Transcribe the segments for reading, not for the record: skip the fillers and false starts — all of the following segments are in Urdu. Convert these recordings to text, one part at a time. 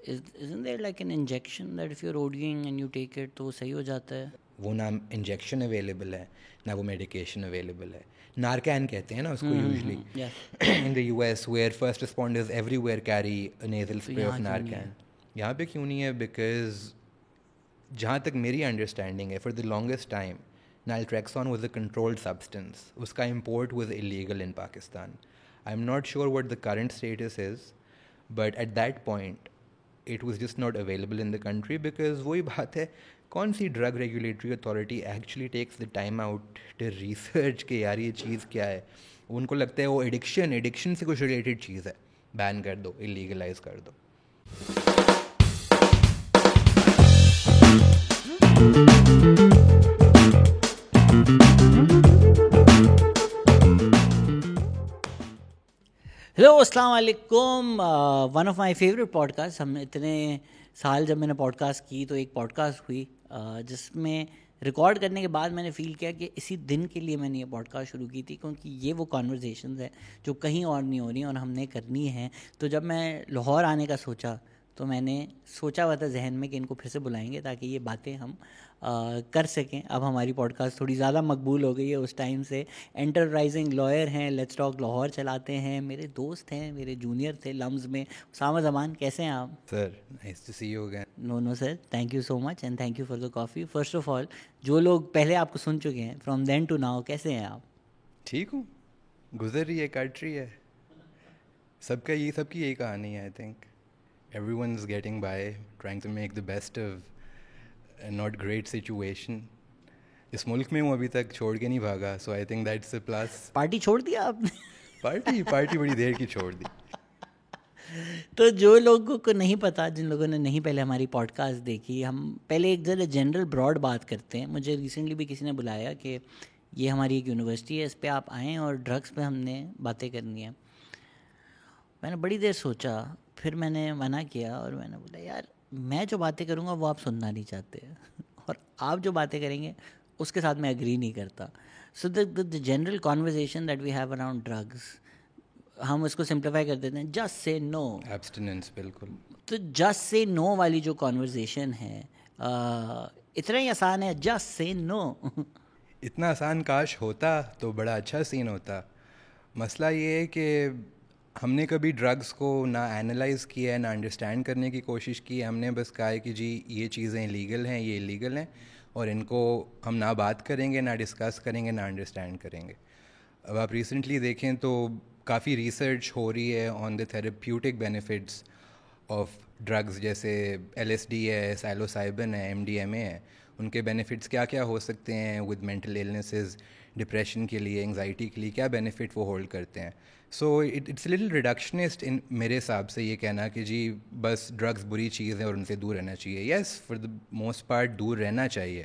isn't there like an injection that if you're ODing and you take it تو وہ صحیح ہو جاتا ہے؟ وہ نہ انجیکشن اویلیبل ہے نہ وہ میڈیکیشن اویلیبل ہے. نارکین کہتے ہیں نا اس کو usually in the U S where first responders everywhere carry nasal spray of Narcan. یہاں پہ کیوں نہیں ہے؟ بیکاز جہاں تک میری انڈرسٹینڈنگ ہے for the longest time naltrexone was a controlled substance. اس کا import was illegal in Pakistan. I am not sure what the current status is, but at that point it was just not available in the country. Because وہی بات ہے, کون سی drug regulatory authority actually takes the time out to research کہ یار یہ چیز کیا ہے. ان کو لگتا ہے وہ ایڈکشن سے کچھ ریلیٹڈ چیز ہے, بین کر دو, ایلیگلائز کر دو. ہیلو السلام علیکم. One of my favourite podcast. ہم اتنے سال جب میں نے پوڈ کاسٹ کی تو ایک پوڈ کاسٹ ہوئی جس میں ریکارڈ کرنے کے بعد میں نے فیل کیا کہ اسی دن کے لیے میں نے یہ پوڈ کاسٹ شروع کی تھی, کیونکہ یہ وہ کانورزیشنز ہیں جو کہیں اور نہیں ہو رہی اور ہم نے کرنی ہیں. تو جب میں لاہور آنے کا سوچا تو میں نے سوچا ہوا تھا ذہن میں کہ ان کو پھر سے بلائیں گے تاکہ یہ باتیں ہم کر سکیں. اب ہماری پوڈ کاسٹ تھوڑی زیادہ مقبول ہو گئی ہے اس ٹائم سے. انٹرپرائزنگ لائر ہیں, لیٹس ٹاک لاہور چلاتے ہیں, میرے دوست ہیں, میرے جونیئر تھے لمز میں. اسامہ زمان, کیسے ہیں آپ؟ Sir nice to see you again. No sir, thank you so much and thank you for the coffee. First of all جو لوگ پہلے آپ کو سن چکے ہیں فرام دین ٹو ناؤ, کیسے ہیں آپ؟ ٹھیک ہوں, گزر رہی ہے, کٹ رہی ہے. سب کی یہی کہانی ہے. I think everyone is getting by, trying to make the best of not great situation. اس ملک میں ہوں ابھی تک, چھوڑ کے نہیں بھاگا. So I think that's a plus. Party چھوڑ دیا آپ نے؟ پارٹی بڑی دیر کی چھوڑ دی. تو جو لوگوں کو نہیں پتا, جن لوگوں نے نہیں پہلے ہماری پوڈ کاسٹ دیکھی, ہم پہلے ایک ذرا جنرل براڈ بات کرتے ہیں. مجھے ریسنٹلی بھی کسی نے بلایا کہ یہ ہماری ایک یونیورسٹی ہے, اس پہ آپ آئیں اور ڈرگس پہ ہم نے باتیں کرنی ہیں. میں نے بڑی دیر سوچا, پھر میں نے منع کیا اور میں نے بولا یار میں جو باتیں کروں گا وہ آپ سننا نہیں چاہتے, اور آپ جو باتیں کریں گے اس کے ساتھ میں اگری نہیں کرتا. So the general conversation that we have around drugs, ہم اس کو سمپلیفائی کر دیتے ہیں جسٹ سے نو. ایبسٹیننس, بالکل. تو جسٹ سے نو والی جو کانورزیشن ہے اتنا ہی آسان ہے, جسٹ سے نو. اتنا آسان کاش ہوتا تو بڑا اچھا سین ہوتا. مسئلہ یہ ہے کہ ہم نے کبھی ڈرگس کو نہ اینالائز کیا ہے, نہ انڈرسٹینڈ کرنے کی کوشش کی ہے. ہم نے بس کہا ہے کہ جی یہ چیزیں لیگل ہیں, یہ ایلیگل ہیں, اور ان کو ہم نہ بات کریں گے, نہ ڈسکس کریں گے, نہ انڈرسٹینڈ کریں گے. اب آپ ریسنٹلی دیکھیں تو کافی ریسرچ ہو رہی ہے on the therapeutic benefits of drugs, جیسے ایل ایس ڈی ہے, سائلوسائبن ہے, ایم ڈی ایم اے ہے. ان کے بینیفٹس کیا کیا ہو سکتے ہیں ود مینٹل ایلنیسز, ڈپریشن کے لیے, انگزائٹی کے لیے, کیا بینیفٹ وہ ہولڈ کرتے ہیں. سو اٹس لٹل ریڈکشنسٹ ان میرے حساب سے یہ کہنا کہ جی بس ڈرگز بری چیز ہے اور ان سے دور رہنا چاہیے. یس, فار دا موسٹ پارٹ دور رہنا چاہیے,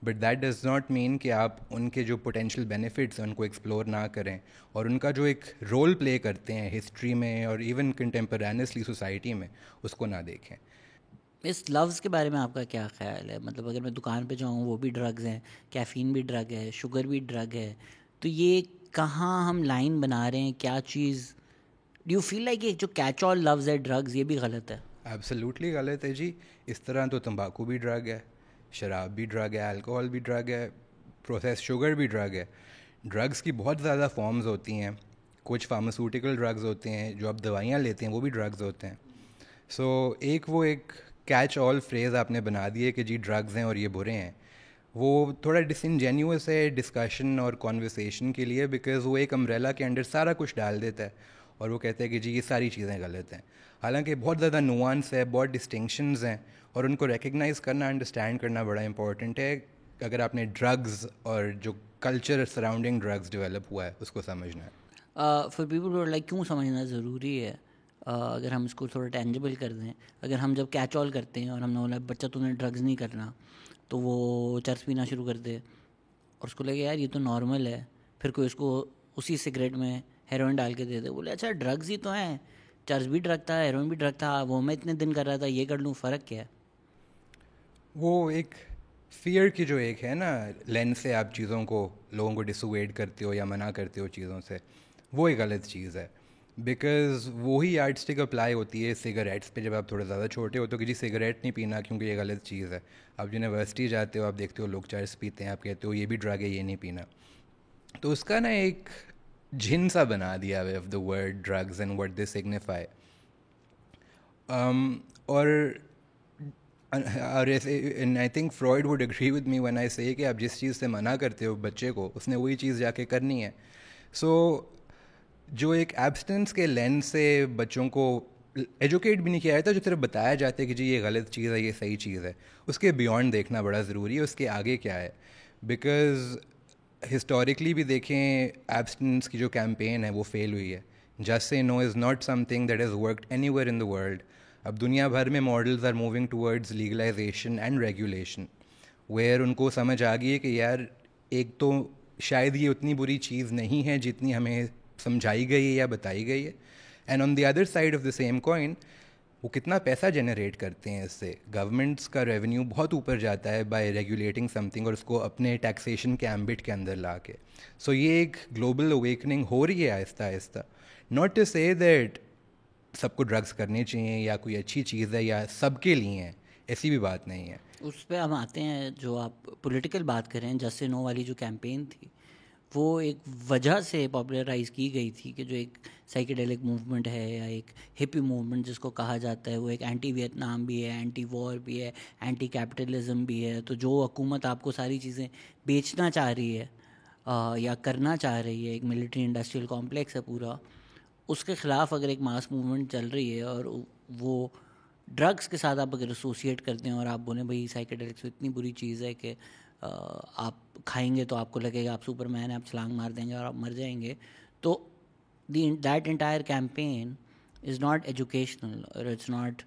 but that does not mean کہ آپ ان کے جو پوٹینشیل بینیفٹس ہیں ان کو ایکسپلور نہ کریں, اور ان کا جو ایک رول پلے کرتے ہیں ہسٹری میں اور ایون کنٹمپرینسلی سوسائٹی میں, اس کو نہ دیکھیں. اس لفظ کے بارے میں آپ کا کیا خیال ہے؟ مطلب اگر میں دکان پہ جاؤں وہ بھی ڈرگز ہیں, کیفین بھی ڈرگ ہے, شوگر بھی ڈرگ ہے, تو یہ کہاں ہم لائن بنا رہے ہیں, کیا چیز ڈو یو فیل لائک یہ جو کیچ آل لفظ ہے ڈرگز یہ بھی غلط ہے؟ ایبسلیوٹلی غلط ہے جی. اس طرح تو تمباکو بھی ڈرگ ہے, شراب بھی ڈرگ ہے, الکوہول بھی ڈرگ ہے, پروسیس شوگر بھی ڈرگ ہے. ڈرگس کی بہت زیادہ فارمز ہوتی ہیں. کچھ فارماسیوٹیکل ڈرگز ہوتے ہیں, جو آپ دوائیاں لیتے ہیں وہ بھی ڈرگز ہوتے ہیں. سو ایک کیچ آل فریز آپ نے بنا دی ہے کہ جی ڈرگز ہیں اور یہ برے ہیں, وہ تھوڑا ڈس انجینیوس ہے ڈسکشن اور کانورسیشن کے لیے, بیکاز وہ ایک امبریلا کے انڈر سارا کچھ ڈال دیتا ہے اور وہ کہتے ہیں کہ جی یہ ساری چیزیں غلط ہیں. حالانکہ بہت زیادہ نوانس ہے, بہت ڈسٹنکشنز ہیں, اور ان کو ریکگنائز کرنا, انڈرسٹینڈ کرنا بڑا امپورٹنٹ ہے اگر آپ نے ڈرگز اور جو کلچر سراؤنڈنگ ڈرگز ڈیولپ ہوا ہے اس کو سمجھنا ہے. فار پیپل لائک کیوں سمجھنا ضروری ہے؟ اگر ہم اس کو تھوڑا ٹینجیبل کر دیں, اگر ہم جب کیچ آل کرتے ہیں اور ہم نے بولا بچہ تو نے ڈرگز نہیں کرنا, تو وہ چرس پینا شروع کر دے اور اس کو لگے یار یہ تو نارمل ہے, پھر کوئی اس کو اسی سگریٹ میں ہیروئن ڈال کے دے دے, بولے اچھا ڈرگز ہی تو ہیں, چرس بھی ڈرگ تھا, ہیروئن بھی ڈرگ تھا, وہ میں اتنے دن کر رہا تھا, یہ کر لوں, فرق کیا ہے؟ وہ ایک فیئر کی جو ایک ہے نا لینس سے آپ چیزوں کو, لوگوں کو ڈسویڈ کرتے ہو یا منع کرتے ہو چیزوں سے, وہ ایک غلط چیز ہے. بیکاز وہی یارڈ اسٹک اپلائی ہوتی ہے سگریٹس پہ جب آپ تھوڑے زیادہ چھوٹے ہو تو کہ جی سگریٹ نہیں پینا کیونکہ یہ غلط چیز ہے. آپ یونیورسٹی جاتے ہو, آپ دیکھتے ہو لوگ چرس پیتے ہیں, آپ کہتے ہو یہ بھی ڈرگ ہے, یہ نہیں پینا. تو اس کا نا ایک جھن سا بنا دیا ہے of the word drugs and what they signify. اور ایسے I think Freud would agree with me when I سے کہ آپ جس چیز سے منع کرتے ہو بچے کو, اس نے وہی چیز جا کے کرنی ہے. سو جو ایک ایبسٹینس کے لینس سے بچوں کو ایجوکیٹ بھی نہیں کیا جاتا, جو صرف بتایا جاتا ہے کہ جی یہ غلط چیز ہے, یہ صحیح چیز ہے, اس کے بیونڈ دیکھنا بڑا ضروری ہے, اس کے آگے کیا ہے. بیکاز ہسٹوریکلی بھی دیکھیں ایبسٹینس کی جو کیمپین ہے وہ فیل ہوئی ہے. Just say no is not something that is worked anywhere in the world. اب دنیا بھر میں models are moving towards legalisation and regulation, where ان کو سمجھ آ گئی ہے کہ یار ایک تو شاید یہ اتنی بری چیز نہیں ہے جتنی ہمیں سمجھائی گئی ہے یا بتائی گئی ہے, and on the other side of the same coin وہ کتنا پیسہ جنریٹ کرتے ہیں اس سے. گورنمنٹس کا ریونیو بہت اوپر جاتا ہے بائی ریگولیٹنگ سم تھنگ اور اس کو اپنے ٹیکسیشن کے ایمبٹ کے اندر لا کے. سو یہ ایک گلوبل اویکننگ ہو رہی ہے آہستہ آہستہ. ناٹ ٹو سے دیٹ سب کو ڈرگس کرنی چاہیے یا کوئی اچھی چیز ہے یا سب کے لیے ہیں, ایسی بھی بات نہیں ہے. اس پہ ہم آتے ہیں, جو آپ پولیٹیکل بات کریں, جسٹ سے نو والی جو کیمپین تھی وہ ایک وجہ سے پاپولرائز کی گئی تھی کہ جو ایک سائیکیڈیلک موومنٹ ہے یا ایک ہپی موومنٹ جس کو کہا جاتا ہے, وہ ایک اینٹی ویتنام بھی ہے, اینٹی وار بھی ہے, اینٹی کیپٹلزم بھی ہے. تو جو حکومت آپ کو ساری چیزیں بیچنا چاہ رہی ہے یا کرنا چاہ رہی ہے, ایک ملٹری انڈسٹریل کمپلیکس ہے پورا, اس کے خلاف اگر ایک ماس موومنٹ چل رہی ہے اور وہ ڈرگس کے ساتھ آپ اگر ایسوسیٹ کرتے ہیں اور آپ بولیں بھائی سائیکیڈیلکس اتنی بری چیز ہے کہ آپ کھائیں گے تو آپ کو لگے گا آپ سپر مین ہیں, آپ چھلانگ مار دیں گے اور آپ مر جائیں گے, تو that entire campaign is not educational اور it's not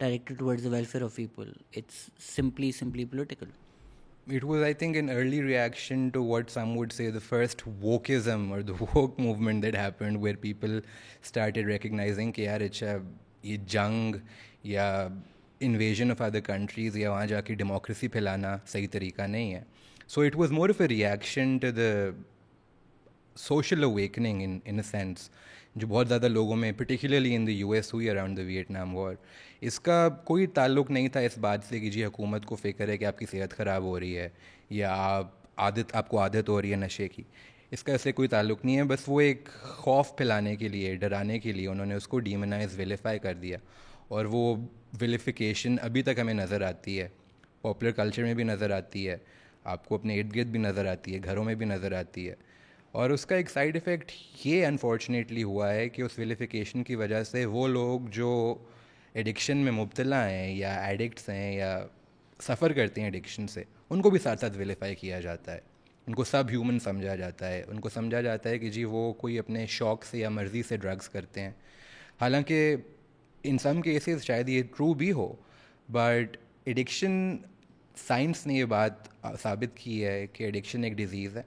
directed towards the welfare of people, it's simply political. It was, I think, an early reaction to what some would say the first wokeism or the woke movement that happened, where people started recognizing کہ یار اچھا یہ جنگ یا انویژن آف ادر کنٹریز یا وہاں جا کے ڈیموکریسی پھیلانا صحیح طریقہ نہیں ہے. So it was more of a reaction to the social awakening in a sense, جو بہت زیادہ لوگوں میں particularly in the U S ہوئی اراؤنڈ دا ویٹنام وار. اس کا کوئی تعلق نہیں تھا اس بات سے کہ جی حکومت کو فکر ہے کہ آپ کی صحت خراب ہو رہی ہے یا آپ کو عادت ہو رہی ہے نشے کی. اس کا ایسے کوئی تعلق نہیں ہے, بس وہ ایک خوف پھیلانے کے لیے, ڈرانے کے لیے انہوں نے اس کو ڈیمونائز ویلیفائی کر دیا. اور وہ ویلیفیکیشن ابھی تک ہمیں نظر آتی ہے, پاپولر کلچر میں بھی نظر آتی ہے, آپ کو اپنے ارد گرد بھی نظر آتی ہے, گھروں میں بھی نظر آتی ہے. اور اس کا ایک سائیڈ ایفیکٹ یہ انفارچونیٹلی ہوا ہے کہ اس ویلیفیکیشن کی وجہ سے وہ لوگ جو ایڈکشن میں مبتلا ہیں یا ایڈکٹس ہیں یا سفر کرتے ہیں ایڈکشن سے, ان کو بھی ساتھ ساتھ ویلیفائی کیا جاتا ہے, ان کو سب ہیومن سمجھا جاتا ہے, ان کو سمجھا جاتا ہے کہ جی وہ کوئی اپنے شوق سے یا مرضی سے ڈرگس کرتے ہیں. حالانکہ ان سم کیسز شاید یہ ٹرو بھی ہو, بٹ ایڈکشن سائنس نے یہ بات ثابت کی ہے کہ ایڈکشن ایک ڈیزیز ہے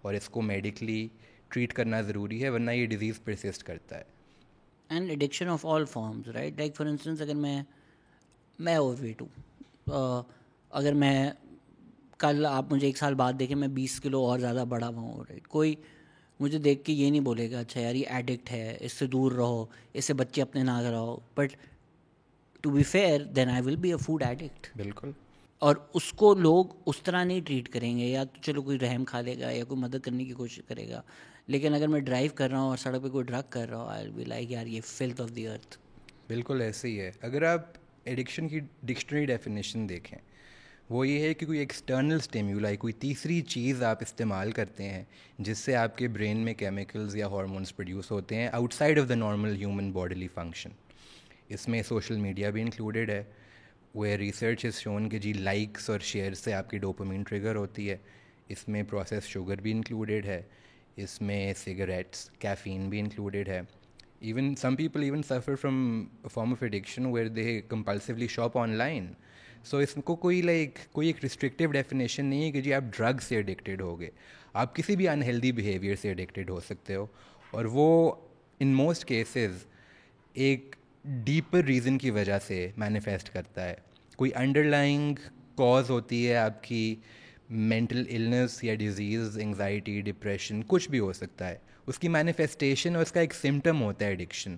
اور اس کو میڈیکلی ٹریٹ کرنا ضروری ہے, ورنہ یہ ڈیزیز پرسسٹ کرتا ہے. And addiction of all forms, right, like for instance اگر میں اوور ویٹ ہوں, اگر میں کل آپ مجھے 1 سال بعد دیکھیں میں 20 کلو اور زیادہ بڑا ہوا ہوں, رائٹ, کوئی مجھے دیکھ کے یہ نہیں بولے گا اچھا یار یہ ایڈکٹ ہے, اس سے دور رہو, اس سے بچے اپنے نہ کراؤ. But to be fair then I will be a food addict. بالکل. اور اس کو لوگ اس طرح نہیں ٹریٹ کریں گے, یا تو چلو کوئی رحم کھا لے گا یا کوئی مدد کرنے کی کوشش کرے گا, لیکن اگر میں ڈرائیو کر رہا ہوں اور سڑک پہ کوئی ڈرگ کر رہا ہوں, آئی ول بی لائک یار یہ فلتھ آف دی ارتھ. بالکل ایسے ہی ہے. اگر آپ ایڈکشن کی ڈکشنری ڈیفینیشن دیکھیں, وہ یہ ہے کہ کوئی ایکسٹرنل اسٹیمیولائی, کوئی تیسری چیز آپ استعمال کرتے ہیں جس سے آپ کے برین میں کیمیکلز یا ہارمونس پروڈیوس ہوتے ہیں outside of the normal human bodily function. اس میں سوشل میڈیا بھی انکلوڈیڈ ہے, ویئر ریسرچ از شون کہ جی لائکس اور شیئر سے آپ کی ڈوپامین ٹریگر ہوتی ہے. اس میں پروسیس شوگر بھی انکلوڈیڈ ہے, اس میں سگریٹس, کیفین بھی انکلوڈیڈ ہے. Even some people even suffer from form of addiction where they compulsively shop online. So اس کو کوئی ایک ریسٹرکٹیو ڈیفینیشن نہیں ہے کہ جی آپ ڈرگ سے ایڈکٹیڈ ہو گئے, آپ کسی بھی انہیلدی بیہیویئر سے ایڈکٹیڈ ہو سکتے ہو, اور وہ ان موسٹ کیسز ایک ڈیپر ریزن کی وجہ سے مینیفیسٹ کرتا ہے. کوئی انڈر لائنگ کاز ہوتی ہے آپ کی مینٹل النس یا ڈیزیز, انگزائٹی, ڈپریشن, کچھ بھی ہو سکتا ہے. اس کی مینیفیسٹیشن اور اس کا ایک سمٹم ہوتا ہے ایڈکشن.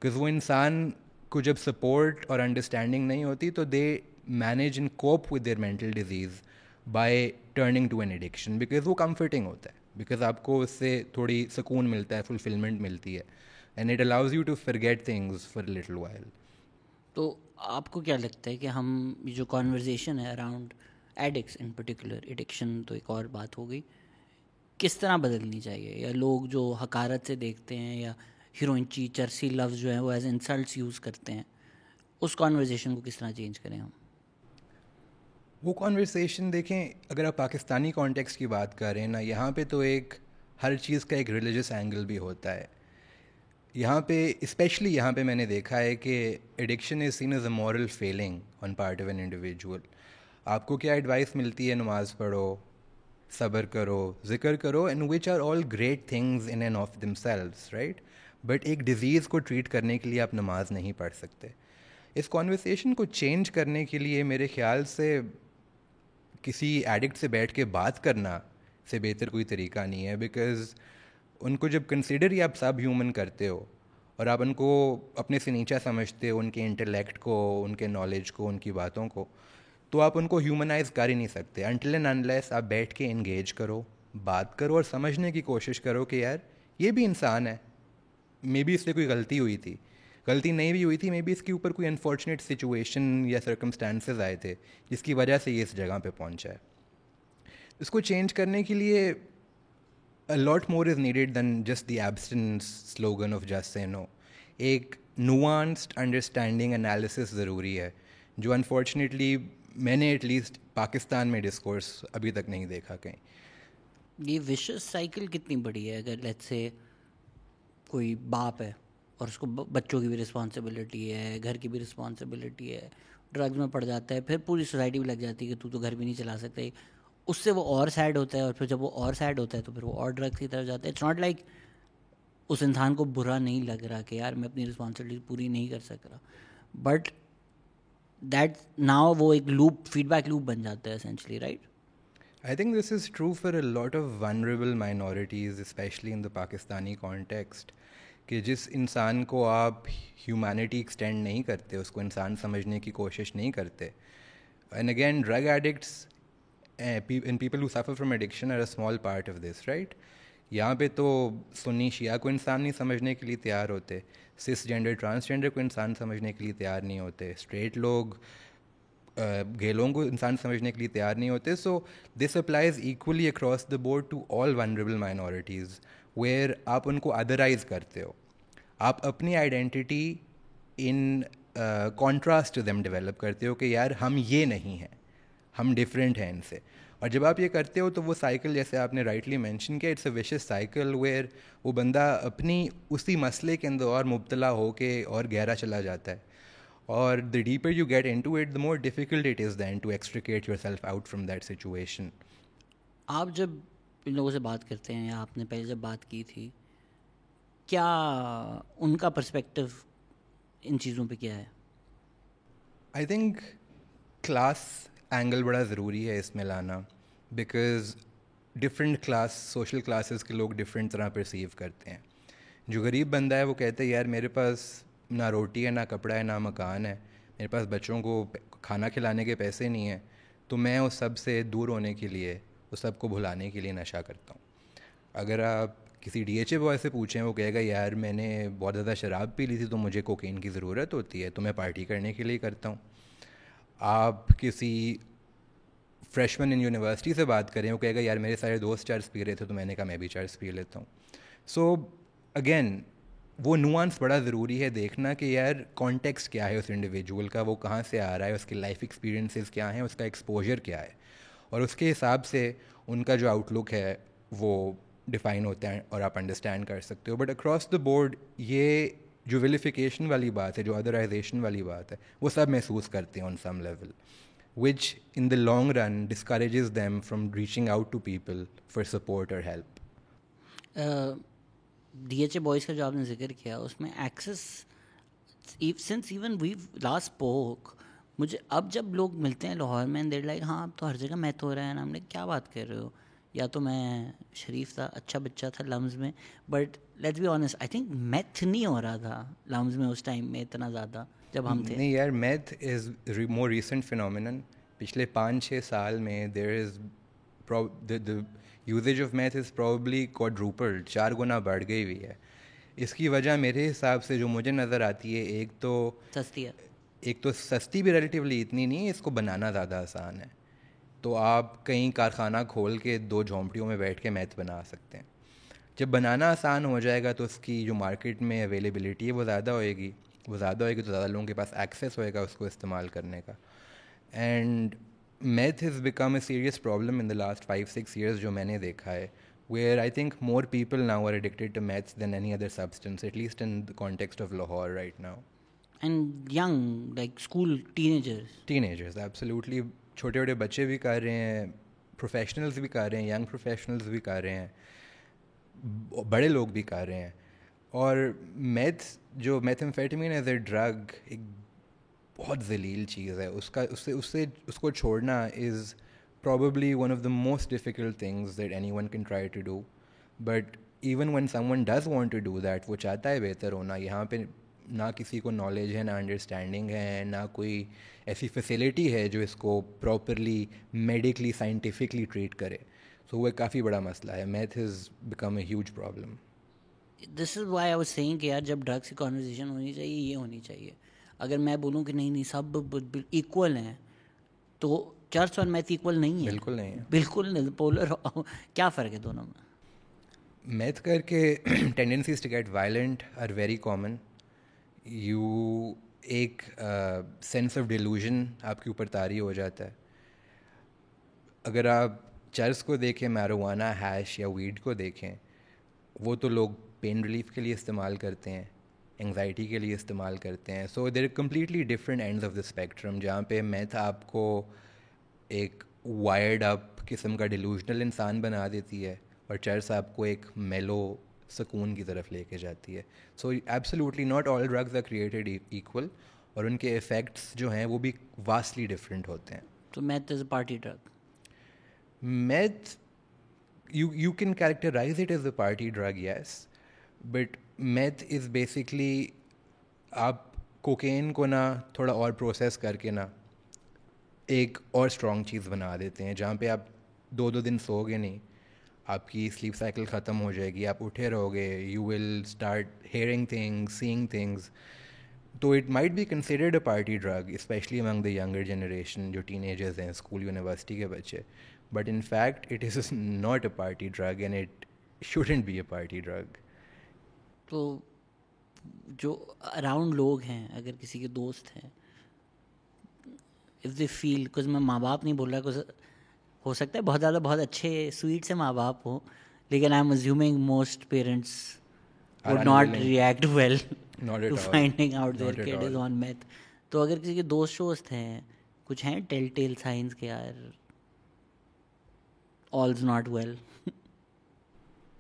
بکاز وہ انسان کو جب سپورٹ اور انڈرسٹینڈنگ نہیں ہوتی تو they manage and cope with their mental disease by turning to an addiction, because وہ کمفرٹنگ ہوتا ہے, بیکاز آپ کو اس سے تھوڑی سکون ملتا ہے, فلفلمنٹ ملتی ہے, and it allows you to forget things for little while. تو آپ کو کیا لگتا ہے کہ ہم جو کانورزیشن ہے around addicts in particular, addiction تو ایک اور بات ہو گئی, کس طرح بدلنی چاہیے؟ یا لوگ جو حقارت سے دیکھتے ہیں یا ہیروئنچی چرسی لفظ جو ہیں وہ ایز انسلٹس یوز کرتے ہیں, اس کانورزیشن کو کس طرح چینج کریں ہم؟ وہ کانورسیشن دیکھیں, اگر آپ پاکستانی کانٹیکسٹ کی بات کر رہے ہیں نا, یہاں پہ تو ایک ہر چیز کا ایک ریلیجس اینگل بھی ہوتا ہے. یہاں پہ اسپیشلی یہاں پہ میں نے دیکھا ہے کہ addiction is seen as a moral feeling on part of an individual. آپ کو کیا ایڈوائس ملتی ہے؟ نماز پڑھو, صبر کرو, ذکر کرو, and which are all great things in and of themselves, right. But ایک ڈیزیز کو ٹریٹ کرنے کے لیے آپ نماز نہیں پڑھ سکتے. اس کانورسیشن کو چینج کرنے کے لیے میرے خیال سے کسی ایڈکٹ سے بیٹھ کے بات کرنا سے بہتر کوئی طریقہ نہیں ہے, بیکاز ان کو جب کنسیڈر ہی آپ سب ہیومن کرتے ہو اور آپ ان کو اپنے سے نیچا سمجھتے ہو, ان کے انٹلیکٹ کو, ان کے نالج کو, ان کی باتوں کو, تو آپ ان کو ہیومنائز کر ہی نہیں سکتے انٹل اینڈ انلیس آپ بیٹھ کے انگیج کرو, بات کرو اور سمجھنے کی کوشش کرو کہ یار یہ بھی انسان ہے, مے بی اس سے کوئی غلطی ہوئی تھی, غلطی نہیں بھی ہوئی تھی, مے بی اس کے اوپر کوئی انفارچونیٹ سچویشن یا سرکمسٹانسز آئے تھے جس کی وجہ سے یہ اس جگہ پہ پہنچا ہے. اس کو چینج کرنے کے لیے a lot more is needed than just the abstinence slogan of just say no. ایک nuanced understanding analysis ضروری ہے جو unfortunately میں نے ایٹ لیسٹ پاکستان میں ڈسکورس ابھی تک نہیں دیکھا کہیں. یہ وشس سائیکل کتنی بڑی ہے؟ اگر لیٹس سے کوئی باپ ہے اور اس کو بچوں کی بھی رسپانسبلٹی ہے, گھر کی بھی رسپانسبلٹی ہے, ڈرگز میں پڑ جاتا ہے, پھر پوری سوسائٹی بھی لگ جاتی ہے کہ تو گھر بھی نہیں چلا سکتا, اس سے وہ اور سیڈ ہوتا ہے, اور پھر جب وہ اور سیڈ ہوتا ہے تو پھر وہ اور ڈرگس کی طرف جاتا ہے. اٹس ناٹ لائک اس انسان کو برا نہیں لگ رہا کہ یار میں اپنی رسپانسبلٹی پوری نہیں کر سک رہا, بٹ دیٹ ناؤ وہ ایک لوپ, فیڈ بیک لوپ بن جاتا ہے essentially, right. I think this is true for a lot of vulnerable minorities, especially in the Pakistani context, کہ جس انسان کو آپ ہیومینٹی ایکسٹینڈ نہیں کرتے, اس کو انسان سمجھنے کی کوشش نہیں کرتے. And again drug addicts and people who suffer from addiction are a small part of this, right. یہاں پہ تو سنی شیعہ کو انسان نہیں سمجھنے کے لیے تیار ہوتے, سس جینڈر ٹرانسجینڈر کو انسان سمجھنے کے لیے تیار نہیں ہوتے, اسٹریٹ لوگ گے لوگوں کو انسان سمجھنے کے لیے تیار نہیں ہوتے. So this applies equally across the board to all vulnerable minorities, where آپ ان کو ادرائز کرتے ہو, آپ اپنی identity in contrast to them develop کرتے ہو کہ یار ہم یہ نہیں ہیں, ہم ڈفرینٹ ہیں ان سے. اور جب آپ یہ کرتے ہو تو وہ سائیکل, جیسے آپ نے رائٹلی مینشن کیا, اٹس اے ویشس سائیکل ویئر وہ بندہ اپنی اسی مسئلے کے اندر اور مبتلا ہو کے اور گہرا چلا جاتا ہے. اور the deeper you get into it, the more difficult it is then to extricate yourself out from that situation. آپ جب ان لوگوں سے بات کرتے ہیں یا آپ نے پہلے جب بات کی تھی, کیا ان کا پرسپیکٹو ان چیزوں پہ کیا ہے؟ I think class angle بڑا ضروری ہے اس میں لانا, because different class social classes کے لوگ different طرح perceive کرتے ہیں. جو غریب بندہ ہے وہ کہتے ہیں یار میرے پاس نہ روٹی ہے, نہ کپڑا ہے, نہ مکان ہے, میرے پاس بچوں کو کھانا کھلانے کے پیسے نہیں ہیں, تو میں اس سب سے دور ہونے کے لیے, اس سب کو بھلانے کے لیے نشہ کرتا ہوں. اگر آپ کسی ڈی ایچ اے بوائے سے پوچھیں, وہ کہے گا یار میں نے بہت زیادہ شراب پی لی تھی تو مجھے کوکین کی ضرورت ہوتی ہے, تو میں پارٹی کرنے کے لیے کرتا ہوں. آپ کسی فریشمن ان یونیورسٹی سے بات کریں, وہ کہے گا یار میرے سارے دوست چرس پی رہے تھے تو میں نے کہا میں بھی چرس پی لیتا ہوں. سو اگین وہ نوانس بڑا ضروری ہے دیکھنا کہ یار کانٹیکسٹ کیا ہے اس انڈیویجول کا, وہ کہاں سے آ رہا ہے, اس کی لائف ایکسپیرینسز کیا ہیں, اس کا ایکسپوجر کیا ہے, اور اس کے حساب سے ان کا جو آؤٹ لک ہے وہ ڈیفائن ہوتا ہے اور آپ انڈرسٹینڈ کر سکتے ہو. بٹ اکراس دا بورڈ یہ جو ویلیفیکیشن والی بات ہے, جو ادرائزیشن والی بات ہے, وہ سب محسوس کرتے ہیں on some level, which in the long run discourages them from reaching out to people for support or help. D H A boys کا جو آپ نے ذکر کیا, اس میں access since even we last spoke, مجھے اب جب لوگ ملتے ہیں لاہور میں دیر لائک ہاں اب تو ہر جگہ میتھ ہو رہا ہے نا, ہم نے کیا بات کر رہے ہو, یا تو میں شریف تھا, اچھا بچہ تھا لمز میں, but let's be honest I think meth نہیں ہو رہا تھا لمز میں اس ٹائم میں اتنا زیادہ جب ہم تھے. نہیں یار, میتھ از مور ریسنٹ فینومینن. پچھلے 5-6 سال میں دیر از the usage of math is probably quadrupled, 4 گنا بڑھ گئی ہوئی ہے. اس کی وجہ میرے حساب سے جو مجھے نظر آتی ہے, ایک تو سستی بھی ریلیٹیولی اتنی نہیں ہے, اس کو بنانا زیادہ آسان ہے. تو آپ کہیں کارخانہ کھول کے 2 جھونپڑیوں میں بیٹھ کے میتھ بنا سکتے ہیں. جب بنانا آسان ہو جائے گا تو اس کی جو مارکیٹ میں اویلیبلٹی ہے وہ زیادہ ہوئے گی تو زیادہ لوگوں کے پاس ایکسیس ہوئے گا اس کو استعمال کرنے کا. And math has become a serious problem in the last 5-6 years جو میں نے دیکھا ہے, where I think more people now are addicted to maths than any other substance, at least in the context of Lahore right now. And young, like school teenagers, absolutely. چھوٹے چھوٹے بچے بھی کر رہے ہیں, پروفیشنلز بھی کر رہے ہیں, ینگ پروفیشنلز بھی کر رہے ہیں, بڑے لوگ بھی کر رہے ہیں. اور میتھمفیٹامین ایز اے ڈرگ ایک بہت ذلیل چیز ہے. اس کو چھوڑنا از probably one of the most difficult things that anyone can try to do. But even when someone does want to do that, وہ چاہتا ہے بہتر ہونا. یہاں پہ نہ کسی کو نالج ہے, نہ انڈرسٹینڈنگ ہے, نہ کوئی ایسی فیسلٹی ہے جو اس کو پراپرلی میڈیکلی سائنٹیفکلی ٹریٹ کرے. سو وہ ایک کافی بڑا مسئلہ ہے. Meth has become a huge problem. This is why I was seeing کہ یار جب ڈرگس کی کانورسیشن ہونی چاہیے یہ ہونی چاہیے. اگر میں بولوں کہ نہیں سب ایکول ہیں تو چرچ اور میتھ ایکول نہیں ہے. بالکل نہیں ہے, بالکل نہیں. پولر کیا فرق ہے دونوں میں؟ میتھ کر کے tendencies to get violent are very common. ایک سینس آف ڈیلوژن آپ کے اوپر طاری ہو جاتا ہے. اگر آپ چرس کو دیکھیں, میرووانا, ہیش یا ویڈ کو دیکھیں, وہ تو لوگ پین ریلیف کے لیے استعمال کرتے ہیں, انگزائٹی کے لیے استعمال کرتے ہیں. So they're completely different ends of the spectrum, جہاں پہ میتھ آپ کو ایک وائرڈ اپ قسم کا ڈیلوژنل انسان بنا دیتی ہے اور چرس آپ کو ایک میلو سکون کی طرف لے کے جاتی ہے. So absolutely not all drugs are created equal, اور ان کے افیکٹس جو ہیں وہ بھی واسٹلی ڈفرینٹ ہوتے ہیں. تو math is a party drug. Math you can characterize it as a party drug, yes, but meth is basically آپ کوکین کو نا تھوڑا اور پروسیس کر کے نا ایک اور اسٹرانگ چیز بنا دیتے ہیں, جہاں پہ آپ 2 دن سو گے نہیں, آپ کی سلیپ سائیکل ختم ہو جائے گی, آپ اٹھے رہو گے, you will start hearing things, seeing things. تو it might be considered a party drug, especially among the younger generation جو ٹین ایجرز ہیں, اسکول یونیورسٹی کے بچے. But in fact, it is not a party drug and it shouldn't be a party drug. تو جو اراؤنڈ لوگ ہیں, اگر کسی کے دوست ہیں, if they feel, because میں ماں باپ نہیں بول رہا, ہو سکتا ہے بہت زیادہ بہت اچھے سویٹ سے ماں باپ ہوں, لیکن I am assuming most parents would not react well to finding out their kid is on meth. تو اگر کسی کے دوست ہیں, کچھ ہیں ٹیل ٹیل سائنس کے یار all's not well?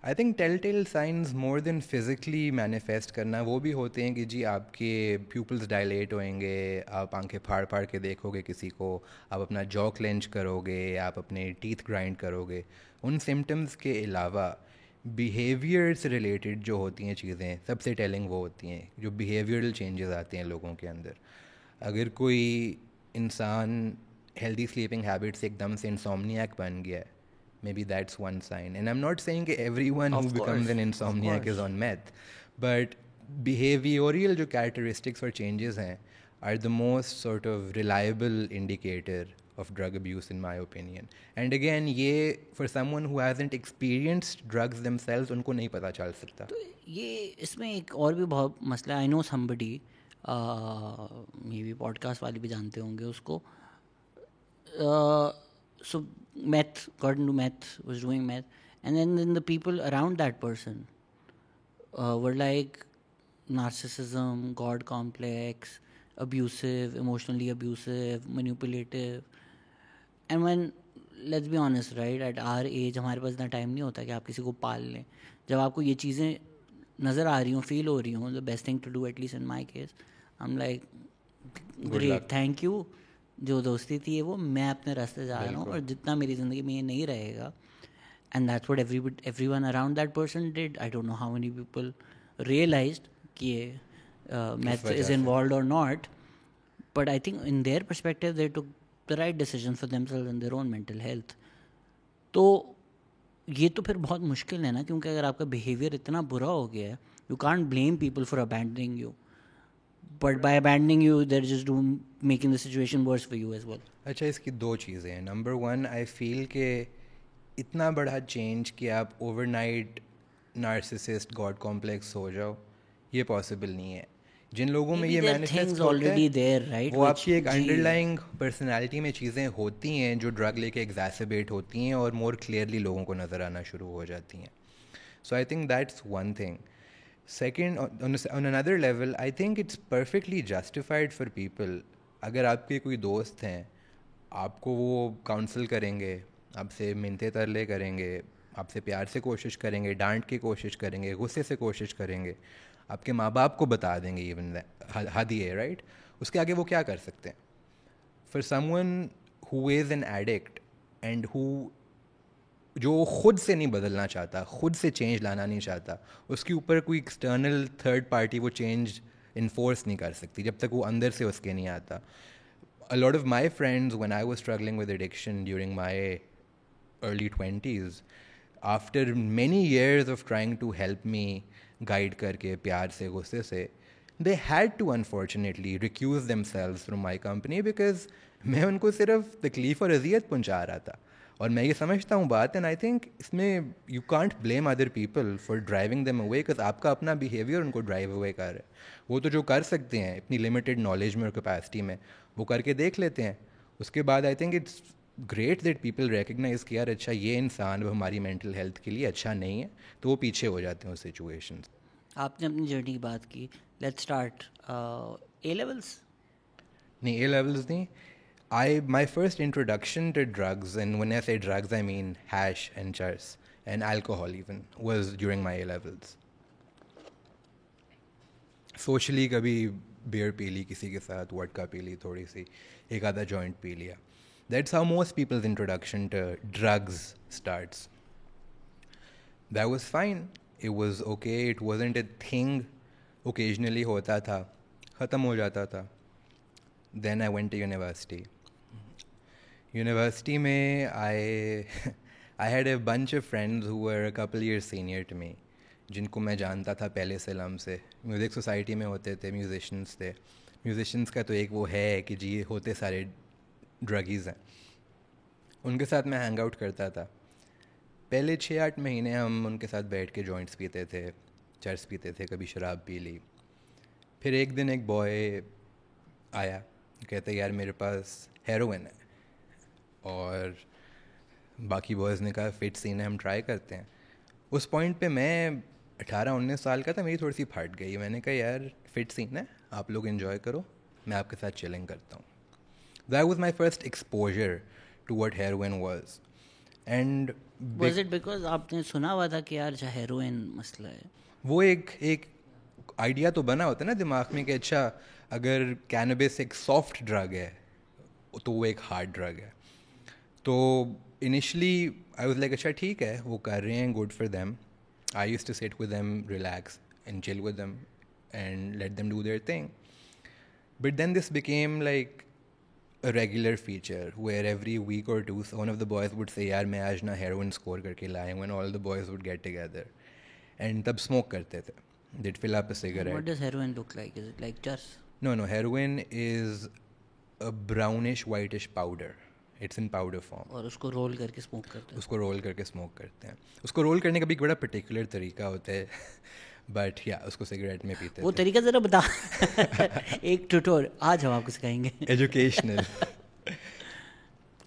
I think telltale signs more than physically manifest کرنا وہ بھی ہوتے ہیں کہ جی آپ کے پیوپلز ڈائلیٹ ہوئیں گے, آپ آنکھیں پھاڑ پھاڑ کے دیکھو گے کسی کو, آپ اپنا جو کلینچ کرو گے, آپ اپنے ٹیتھ گرائنڈ کرو گے. ان سمٹمز کے علاوہ بیہیویئر سے ریلیٹڈ جو ہوتی ہیں چیزیں سب سے ٹیلنگ وہ ہوتی ہیں جو بیہیویئرل چینجز آتے ہیں لوگوں کے اندر. اگر کوئی انسان ہیلدی سلیپنگ ہیبٹ سے ایک دم سے انسومنیاک بن گیا ہے, maybe that's one sign. And I'm not saying everyone who becomes an insomniac is on meth, but behavioral jo characteristics or changes hain are the most sort of reliable indicator of drug abuse in my opinion. And again, ye for someone who hasn't experienced drugs themselves unko nahi pata chal sakta. تو یہ اس میں ایک اور بھی بہت مسئلہ ہے. I know somebody, maybe podcast والے بھی جانتے ہوں گے اس کو. So meth, got into meth, was doing meth, and then the people around that person were like narcissism, God complex, abusive, emotionally abusive, manipulative. And when, let's be honest, right, at our age ہمارے پاس اتنا ٹائم نہیں ہوتا کہ آپ کسی کو پال لیں. جب آپ کو یہ چیزیں نظر آ رہی ہوں, فیل ہو رہی ہوں, the best thing to do, at least in my case, I'm like, great, thank you. جو دوستی تھی وہ میں اپنے راستے جا رہا ہوں, اور جتنا میری زندگی میں یہ نہیں رہے گا and that's what everyone around that person did. I don't know how many people realized ki meth is involved or not, but I think in their perspective they took the right decision for themselves and their own mental health. تو یہ تو پھر بہت مشکل ہے نا, کیونکہ اگر آپ کا بیہیویئر اتنا برا ہو گیا ہے, you can't blame people for abandoning you, but by abandoning you they're just making the situation worse for you as well. اچھا, اس کی دو چیزیں ہیں. نمبر ون, آئی فیل کہ اتنا بڑا چینج کہ آپ overnight narcissist god complex ہو جاؤ, یہ پاسبل نہیں ہے. جن لوگوں میں یہ مینیفیسٹ ہوتا ہے وہ آپ کی ایک انڈر لائنگ پرسنالٹی میں چیزیں ہوتی ہیں جو ڈرگ لے کے ایگزیسبیٹ ہوتی ہیں اور مور کلیئرلی لوگوں کو نظر آنا شروع ہو جاتی ہیں. So I think that's one thing. Second, on another level I think it's perfectly justified for people. اگر آپ کے کوئی دوست ہیں, آپ کو وہ کاؤنسل کریں گے, آپ سے منتیں ترلے کریں گے, آپ سے پیار سے کوشش کریں گے, ڈانٹ کی کوشش کریں گے, غصے سے کوشش کریں گے, آپ کے ماں باپ کو بتا دیں گے ایون حد ہی ہے, رائٹ. اس کے آگے وہ کیا کر سکتے ہیں؟ For some one who is an addict and جو خود سے نہیں بدلنا چاہتا, خود سے چینج لانا نہیں چاہتا, اس کے اوپر کوئی ایکسٹرنل تھرڈ پارٹی وہ چینج انفورس نہیں کر سکتی جب تک وہ اندر سے اس کے نہیں آتا. A lot of my friends, when I was struggling with addiction during my early 20s, after many years of trying to help me, guide karke, pyar se, gusse se, they had to unfortunately recuse themselves from my company because میں ان کو صرف تکلیف اور اذیت پہنچا رہا تھا. اور میں یہ سمجھتا ہوں بات, اینڈ آئی تھنک اس میں you can't blame other people for driving them away, because آپ کا اپنا بیہیویئر ان کو ڈرائیو اوے کر رہا ہے. وہ تو جو کر سکتے ہیں اپنی لمیٹیڈ نالج میں اور کیپیسٹی میں, وہ کر کے دیکھ لیتے ہیں. اس کے بعد I think it's great that people recognise کہ یار اچھا یہ انسان وہ ہماری مینٹل ہیلتھ کے لیے اچھا نہیں ہے, تو وہ پیچھے ہو جاتے ہیں اس سچویشن. آپ نے اپنی جرنی کی بات کی, لیٹس اسٹارٹ اے لیولس. نہیں, اے لیولز نہیں. My first introduction to drugs, and when I say drugs I mean hash and chars and alcohol even, was during my A-levels. Socially kabhi beer pee li kisi ke saath, vodka pee li thodi si, ek aadha joint pee liya. That's how most people's introduction to drugs starts. That was fine, it was okay, it wasn't a thing. Occasionally hota tha, khatam ho jata tha. Then I went to university. University mein I had a bunch of friends who were a couple years senior to me, جن کو میں جانتا تھا پہلے سے لم سے. میوزک سوسائٹی میں ہوتے تھے, میوزیشنس تھے. میوزیشنس کا تو ایک وہ ہے کہ جی ہوتے سارے ڈرگیز ہیں. ان کے ساتھ میں ہینگ آؤٹ کرتا تھا. پہلے 6-8 مہینے ہم ان کے ساتھ بیٹھ کے جوائنٹس پیتے تھے, چرس پیتے تھے, کبھی شراب پی لی. پھر ایک دن ایک بوائے آیا, کہتے یار میرے پاس ہیروئن ہے, اور باقی بوائز نے کہا فٹ سین ہے, ہم ٹرائی کرتے ہیں. اس پوائنٹ پہ میں 18-19 سال کا تھا, میری تھوڑی سی پھٹ گئی. میں نے کہا یار فٹ سین ہے, آپ لوگ انجوائے کرو, میں آپ کے ساتھ چلنگ کرتا ہوں. That was my first exposure to what heroin was. And was it because آپ نے سنا ہوا تھا کہ یار اچھا ہیروئن مسئلہ ہے, وہ ایک آئیڈیا تو بنا ہوتا ہے نا دماغ میں کہ اچھا اگر کینبس ایک سافٹ ڈرگ ہے تو وہ ایک ہارڈ ڈرگ ہے. تو انیشلی آئی واز لائک اچھا ٹھیک ہے وہ کر رہے ہیں, good for them. I used to sit with them, relax and chill with them and let them do their thing. But then this became like a regular feature where every week or two one of the boys would say yaar main aaj na heroin score karke laaye, when all the boys would get together and tab smoke karte the. They'd fill up a cigarette. What does heroin look like? Is it like chars? No, heroin is a brownish whitish powder. It's in powder form. اور اس کو رول کر کے اسموک کرتے ہیں. اس کو رول کر کے اسموک کرتے ہیں. اس کو رول کرنے کا بھی ایک بڑا پرٹیکولر طریقہ ہوتا ہے, بٹ یا اس کو سگریٹ میں پیتے. وہ طریقہ ذرا بتا, ایک ٹیوٹور آج ہم آپ کو سکھائیں گے. Educational.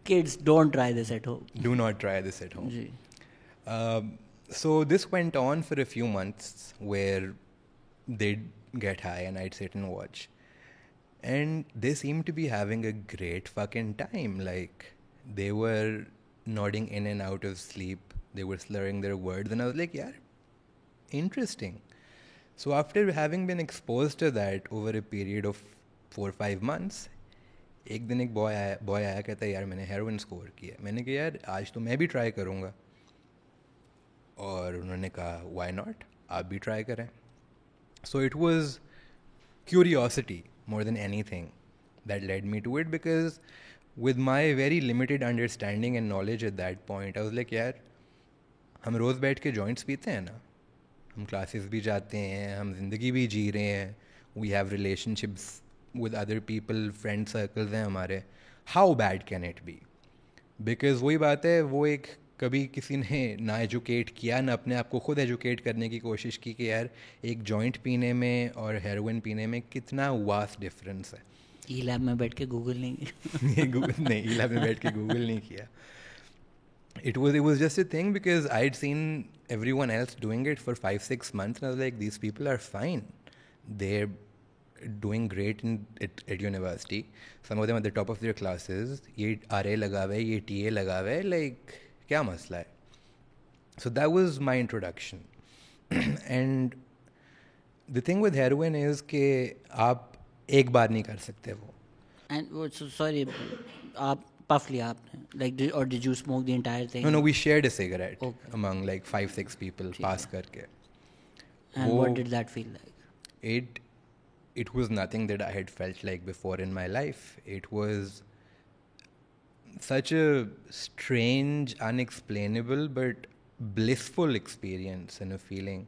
Kids, don't try this at home. Do not try this at home. جی. So this went on for a few months where they'd get high and I'd sit and watch. And they seemed to be having a great fucking time. Like, they were nodding in and out of sleep. They were slurring their words. And I was like, yeah, interesting. So after having been exposed to that over a period of 4-5 months, ایک دن ایک بوائے آیا کہتا ہے یار میں نے ہیروئن اسکور کیا. میں نے کہا یار آج تو میں بھی ٹرائی کروں گا. اور انہوں نے کہا وائی ناٹ, آپ بھی ٹرائی کریں. سو it was curiosity more than anything that led me to it, because with my very limited understanding and knowledge at that point, I was like, یار ہم روز بیٹھ کے جوائنٹس پیتے ہیں نا, ہم کلاسز بھی جاتے ہیں, ہم زندگی بھی جی رہے ہیں, we have relationships with other people, friend circles ہیں ہمارے, how bad can it be? Because وہی بات ہے, وہ ایک کبھی کسی نے نہ ایجوکیٹ کیا, نہ اپنے آپ کو خود ایجوکیٹ کرنے کی کوشش کی کہ یار ایک جوائنٹ پینے میں اور ہیروئن پینے میں کتنا واسٹ ڈفرینس ہے. ای لیب میں بیٹھ کے گوگل نہیں نہیں, ای لیب میں بیٹھ کے گوگل نہیں کیا. It was just a thing because I'd seen everyone else doing it for 5-6 months and I was like, these people are fine. They're doing great at university. Some of them at the top of their classes. یہ RA لگا ہوا ہے, یہ TA لگا ہوا ہے, like کیا مسئلہ ہے؟ So that was my introduction. And the thing with heroin is کہ آپ ایک بار نہیں کر سکتے وہ. And sorry, آپ puff لیا آپ نے, like, or did you smoke the entire thing? No, we shared a cigarette among like 5-6 people, pass karke. And what did that feel like? It was nothing that I had felt like before in my life. It was such a strange, unexplainable but blissful experience and a feeling.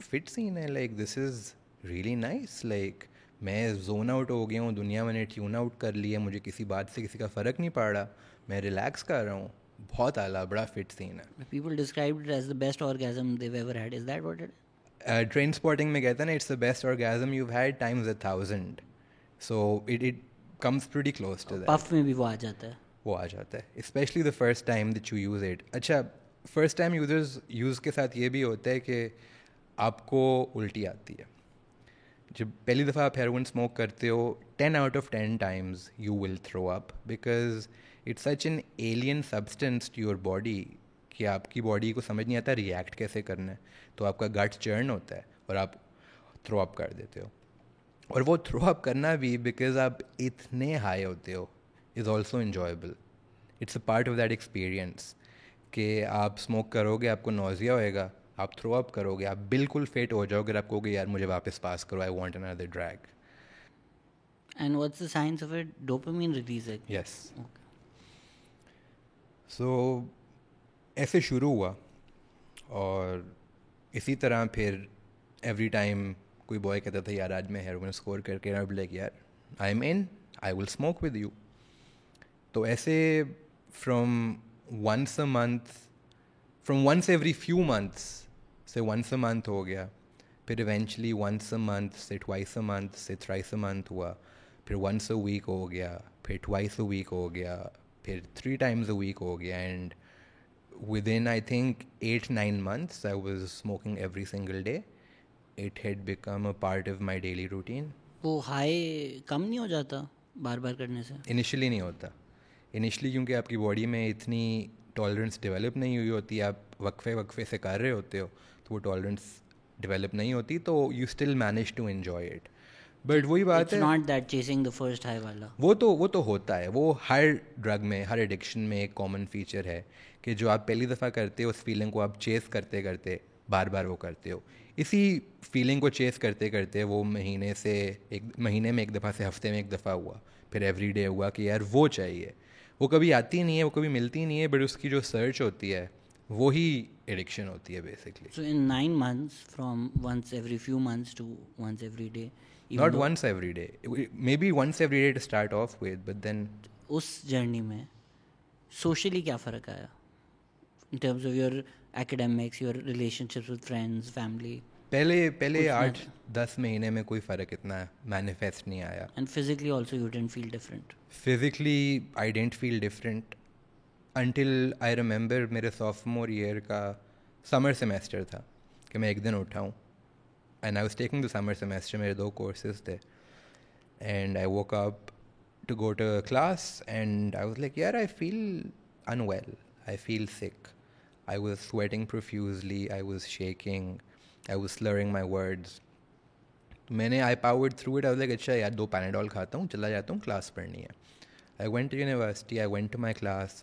Fit scene ہے, like this is really nice, like میں زون آؤٹ ہو گیا ہوں, دنیا میں نے ٹیون آؤٹ کر لی ہے, مجھے کسی بات سے کسی کا فرق نہیں پڑ رہا, میں ریلیکس کر رہا ہوں, بہت اعلیٰ, بڑا فٹ سین ہے. People described it as the best orgasm they've ever had. Is that what it is? Train spotting میں کہتا ہے نا, it's the best orgasm you've had times 1,000. So it comes pretty close to that. Puff میں بھی وہ آ جاتا ہے, وہ آ جاتا ہے, especially the first time that you use it. اچھا, فرسٹ ٹائم یوز کے ساتھ یہ بھی ہوتا ہے کہ آپ کو الٹی آتی ہے. جب پہلی دفعہ آپ ہیروئن اسموک کرتے ہو, 10 out of 10 times you will throw up because it's such an alien substance to your body کہ آپ کی باڈی کو سمجھ نہیں آتا ریئیکٹ کیسے کرنا ہے. تو آپ کا گٹ چرن ہوتا ہے اور آپ تھرو اپ کر دیتے ہو. اور وہ تھرو اپ کرنا بھی بیکاز آپ اتنے ہائی ہوتے ہو is also enjoyable. It's a part of that experience کہ آپ اسموک کرو گے, آپ کو نوزیا ہوئے گا, آپ تھرو اپ کرو گے, آپ بالکل فٹ ہو جاؤ گے, آپ کہو گے یار مجھے واپس پاس کرو, I want another drag. And what's the science of it? Dopamine release ہے. Yes. So ایسے شروع ہوا, اور اسی طرح پھر ایوری ٹائم کوئی بوائے کہتا تھا یار آج میں ہیروئن اسکور کر کے لائک یار I am in, I will smoke with you. تو ایسے from once every few months سے ونس اے منتھ ہو گیا, پھر ایونچولی ونس اے منتھ سے ٹوائس اے منتھ سے تھرائس اے منتھ ہوا, پھر ونس اے ویک ہو گیا, پھر ٹوائس اے ویک ہو گیا, پھر 3 times a week ہو گیا. And within I think 8-9 months I was smoking every single day. It had become a part of my daily routine. وہ ہائی کم نہیں ہو جاتا بار بار کرنے سے؟ انیشلی نہیں ہوتا, انیشلی کیونکہ آپ کی باڈی میں اتنی ٹالرنس ڈیولپ نہیں ہوئی ہوتی, آپ وقفے سے کر رہے ہوتے ہو, تو وہ ٹالرنس ڈیولپ نہیں ہوتی, تو you still manage to enjoy it. But وہی بات ہے, not that chasing the first high والا, وہ تو ہوتا ہے, وہ ہر ڈرگ میں, ہر ایڈکشن میں ایک کامن فیچر ہے کہ جو آپ پہلی دفعہ کرتے ہو اس فیلنگ کو آپ چیز کرتے کرتے بار بار وہ کرتے ہو. اسی فیلنگ کو چیز کرتے کرتے وہ مہینے میں ایک دفعہ سے ہفتے میں ایک دفعہ ہوا, پھر ایوری ڈے ہوا کہ یار وہ چاہیے. وہ کبھی آتی نہیں ہے, وہ کبھی ملتی نہیں ہے, بٹ اس کی جو سرچ ہوتی ہے وہی ایڈکشن ہوتی ہے basically. So in 9 months from once every few months to once every day. Not once every day, maybe once every day to start off with, but then اس جرنی میں سوشلی کیا فرق آیا in terms of your academics, your relationships with friends, family? پہلے 8-10 مہینے میں کوئی فرق اتنا مینیفیسٹ نہیں آیا. And physically also you didn't feel different? Physically I didn't feel different until I remember میرے sophomore year کا summer semester تھا کہ میں ایک دن اٹھا ہوں, and I was taking the summer semester, میرے 2 courses تھے, and I woke up to go to class and I was like yaar I feel unwell, I feel sick, I was sweating profusely, I was shaking, I was slurring my words. میں نے I powered through it. I was like اچھا یار 2 Panadol کھاتا ہوں, چلا جاتا ہوں, کلاس پڑھنی ہے. I went to university, I went to my class,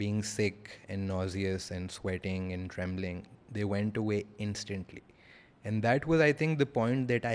being sick and nauseous and sweating and trembling, they went away instantly. And that was, I think, the point that I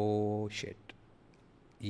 oh shit,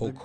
hook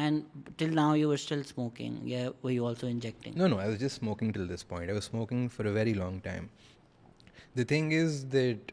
And till now you were still smoking? Yeah, were you also injecting? No, I was just smoking till this point. I was smoking for a very long time. The thing is that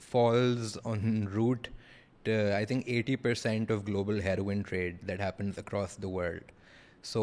falls en route to, I think, 80% of global heroin trade that happens across the world. So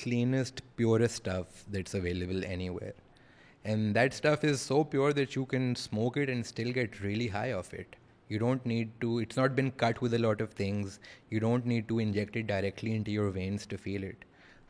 cleanest, purest stuff that's available anywhere. And that stuff is so pure that you can smoke it and still get really high off it. You don't need to, it's not been cut with a lot of things. You don't need to inject it directly into your veins to feel it.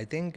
I think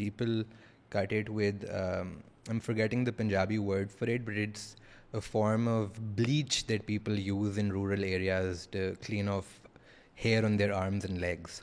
People cut it with, I'm forgetting the Punjabi word for it, but it's a form of bleach that people use in rural areas to clean off hair on their arms and legs.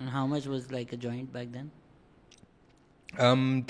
And how much was like a joint back then?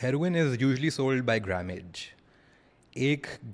heroin is usually sold by grammage. 1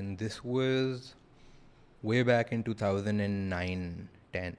and this was way back in 2009-10,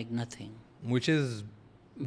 like nothing. Which is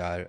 4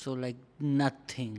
So like nothing,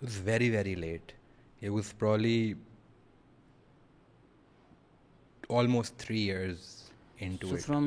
It was very, very late. It was probably almost 3 years into it. So from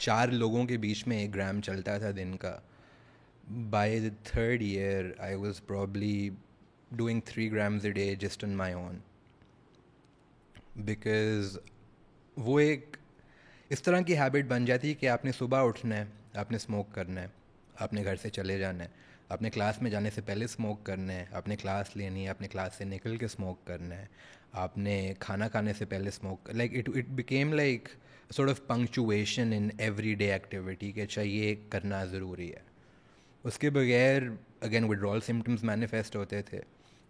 4 لوگوں کے بیچ میں 1 گرام چلتا تھا دن کا. By the 3rd year I was probably doing 3 grams a day just on my own. Because وہ ایک اس طرح کی ہیبٹ بن جاتی ہے کہ آپ نے صبح اٹھنا ہے, آپ نے اسموک کرنا ہے, آپ نے گھر سے چلے جانا ہے, آپ نے کلاس میں جانے سے پہلے اسموک کرنا ہے, آپ نے کلاس لینی ہے, آپ نے کلاس سے نکل کے اسموک کرنا ہے, آپ نے کھانا کھانے سے پہلے smoke, like it became like sort of punctuation in every day activity کہ اچھا یہ کرنا ضروری ہے. اس کے بغیر اگین وڈرول سمٹمز مینیفیسٹ ہوتے تھے,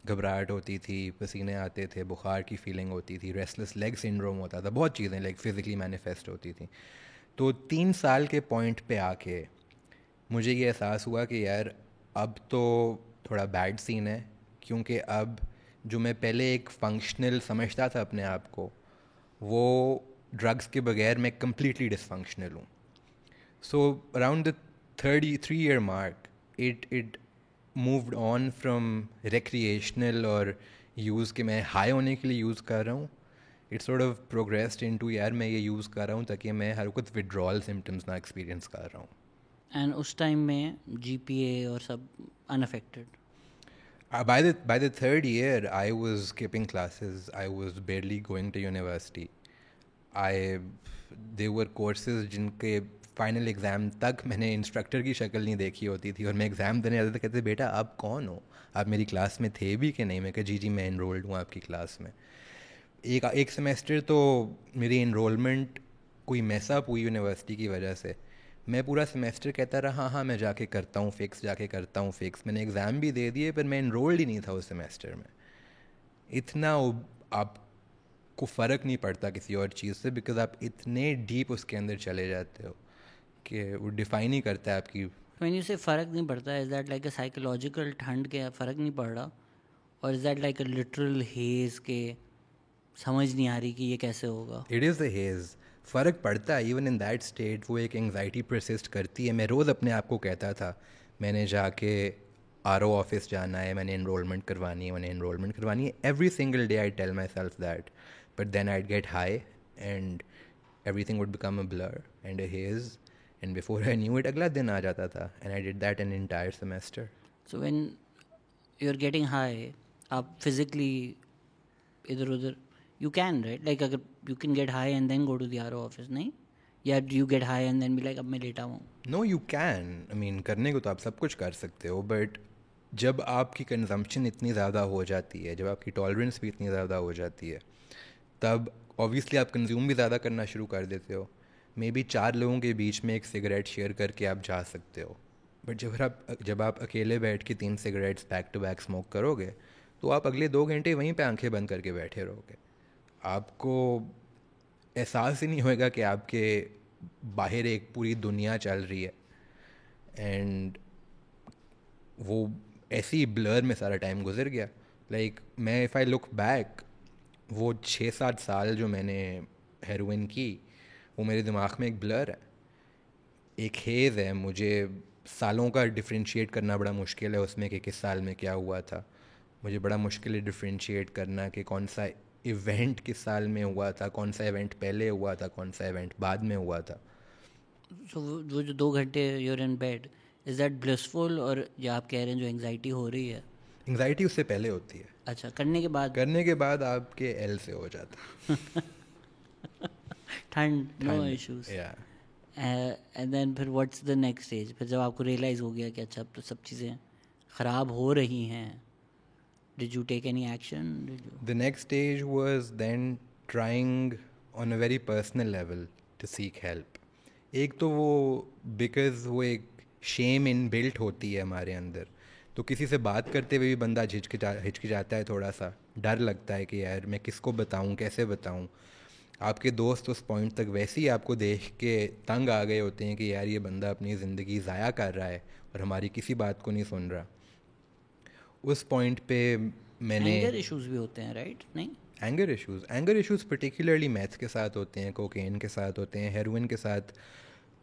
گھبراہٹ ہوتی تھی, پسینے آتے تھے, بخار کی فیلنگ ہوتی تھی, ریسٹلیس لیگ سنڈروم ہوتا تھا, بہت چیزیں لائک فزیکلی مینیفیسٹ ہوتی تھیں. تو 3 سال کے پوائنٹ پہ آ کے مجھے یہ احساس ہوا کہ یار اب تو تھوڑا بیڈ سین ہے, کیونکہ اب جو میں پہلے ایک فنکشنل سمجھتا تھا اپنے آپ کو, وہ ڈرگس کے بغیر میں کمپلیٹلی ڈس فنکشنل ہوں. So around the 33 year mark it moved on from recreational اور یوز کہ میں ہائی ہونے کے لیے یوز کر رہا ہوں, it sort of progressed into یار میں یہ یوز کر رہا ہوں تاکہ میں ہر وقت withdrawal symptoms نہ ایکسپیرینس کر رہا ہوں. اینڈ اس ٹائم میں جی پی اے اور سب انافیکٹڈ. By the 3rd year I was skipping classes, I was barely going to university. There were courses جن کے فائنل ایگزام تک میں نے انسٹرکٹر کی شکل نہیں دیکھی ہوتی تھی, اور میں ایگزام دینے جاتا تھا, کہتے بیٹا آپ کون ہو, آپ میری کلاس میں تھے بھی کہ نہیں. میں کہا جی میں انرولڈ ہوں آپ کی کلاس میں. ایک سیمیسٹر تو میری انرولمنٹ کوئی میس اپ ہوئی یونیورسٹی کی وجہ سے, میں پورا سیمیسٹر کہتا رہا ہاں میں جا کے کرتا ہوں فکس, جا کے کرتا ہوں فکس. میں نے ایگزام بھی دے دیے پر میں انرولڈ ہی نہیں تھا اس سیمیسٹر میں. اتنا آپ کو فرق نہیں پڑتا کسی اور چیز سے, بیکاز آپ اتنے ڈیپ اس کے اندر چلے جاتے ہو کہ وہ ڈیفائن ہی کرتا ہے آپ کی. وین یو سے فرق نہیں پڑتا, is that like a psychological ٹھنڈ کے فرق نہیں پڑ رہا, اور is that like a literal has کے سمجھ نہیں آ رہی کہ یہ کیسے ہوگا؟ It is A has. فرق پڑتا ہے ایون ان دیٹ اسٹیٹ. وہ ایک انگزائٹی پرسسٹ کرتی ہے. میں روز اپنے آپ کو کہتا تھا میں نے جا کے آر او آفس جانا ہے, میں نے انرولمنٹ کروانی ہے, میں نے انرولمنٹ کروانی ہے. Every single day I tell myself that, but then I get high and everything would become a blur and a haze, and before I knew it اگلا دن آ جاتا تھا. And I did that an entire semester. So when you are getting high, آپ فزیکلی ادھر ادھر یو کین رائٹ, لائک اگر you can get high and then go to the R O office, نہیں, یا you get high and then be like اب میں لیٹا ہوں. نو یو کین, آئی مین کرنے کو تو آپ سب کچھ کر سکتے ہو, بٹ جب آپ کی کنزمپشن اتنی زیادہ ہو جاتی ہے, جب آپ کی ٹالرنس بھی اتنی زیادہ ہو جاتی ہے, تب اوبویسلی آپ کنزیوم بھی زیادہ کرنا شروع کر دیتے ہو. مے بی 4 لوگوں کے بیچ میں ایک سگریٹ شیئر کر کے آپ جا سکتے ہو, بٹ جب آپ اکیلے بیٹھ کے 3 cigarettes back to back smoke کرو گے تو آپ اگلے 2 گھنٹے وہیں پہ آنکھیں بند کر کے بیٹھے رہو گے. آپ کو احساس ہی نہیں ہوئے گا کہ آپ کے باہر ایک پوری دنیا چل رہی ہے, اینڈ وہ ایسی بلر میں سارا ٹائم گزر گیا. لائک میں اف آئی لک بیک, وہ 6-7 سال جو میں نے ہیروئن کی وہ میرے دماغ میں ایک بلر ہے, ایک ہیز ہے. مجھے سالوں کا ڈفرینشیٹ کرنا بڑا مشکل ہے اس میں کہ کس سال میں کیا ہوا تھا. مجھے بڑا مشکل ہے ڈفرینشیٹ کرنا کہ کون سا ایونٹ کس سال میں ہوا تھا, کون سا ایونٹ پہلے ہوا تھا, کون سا ایونٹ بعد میں ہوا تھا. سو وہ جو 2 گھنٹے you are in bed, is that blissful, اور یا آپ کہہ رہے ہیں جو انگزائٹی ہو رہی ہے, انگزائٹی اس سے پہلے ہوتی ہے, اچھا کرنے کے بعد آپ کے ایل سے ہو جاتا ٹھنڈ, نو ایشوز. اینڈ دین پھر واٹس دا نیکسٹ اسٹیج, پھر جب آپ کو ریئلائز ہو گیا کہ اچھا اب تو سب چیزیں خراب ہو رہی ہیں, did you take any action? The next stage was then trying on a very personal level to seek help. ایک تو وہ بیکاز وہ ایک شیم ان بلٹ ہوتی ہے ہمارے اندر, تو کسی سے بات کرتے ہوئے بھی بندہ ہچکچاتا ہے, تھوڑا سا ڈر لگتا ہے کہ یار میں کس کو بتاؤں, کیسے بتاؤں. آپ کے دوست اس پوائنٹ تک ویسے ہی آپ کو دیکھ کے تنگ آ گئے ہوتے ہیں کہ یار یہ بندہ اپنی زندگی ضائع کر رہا ہے اور ہماری کسی بات کو نہیں سن رہا. اس پوائنٹ پہ میں نے اینگر ایشوز بھی ہوتے ہیں, رائٹ؟ نہیں, اینگر ایشوز پرٹیکولرلی میتھ کے ساتھ ہوتے ہیں, کوکین کے ساتھ ہوتے ہیں, ہیروئن کے ساتھ.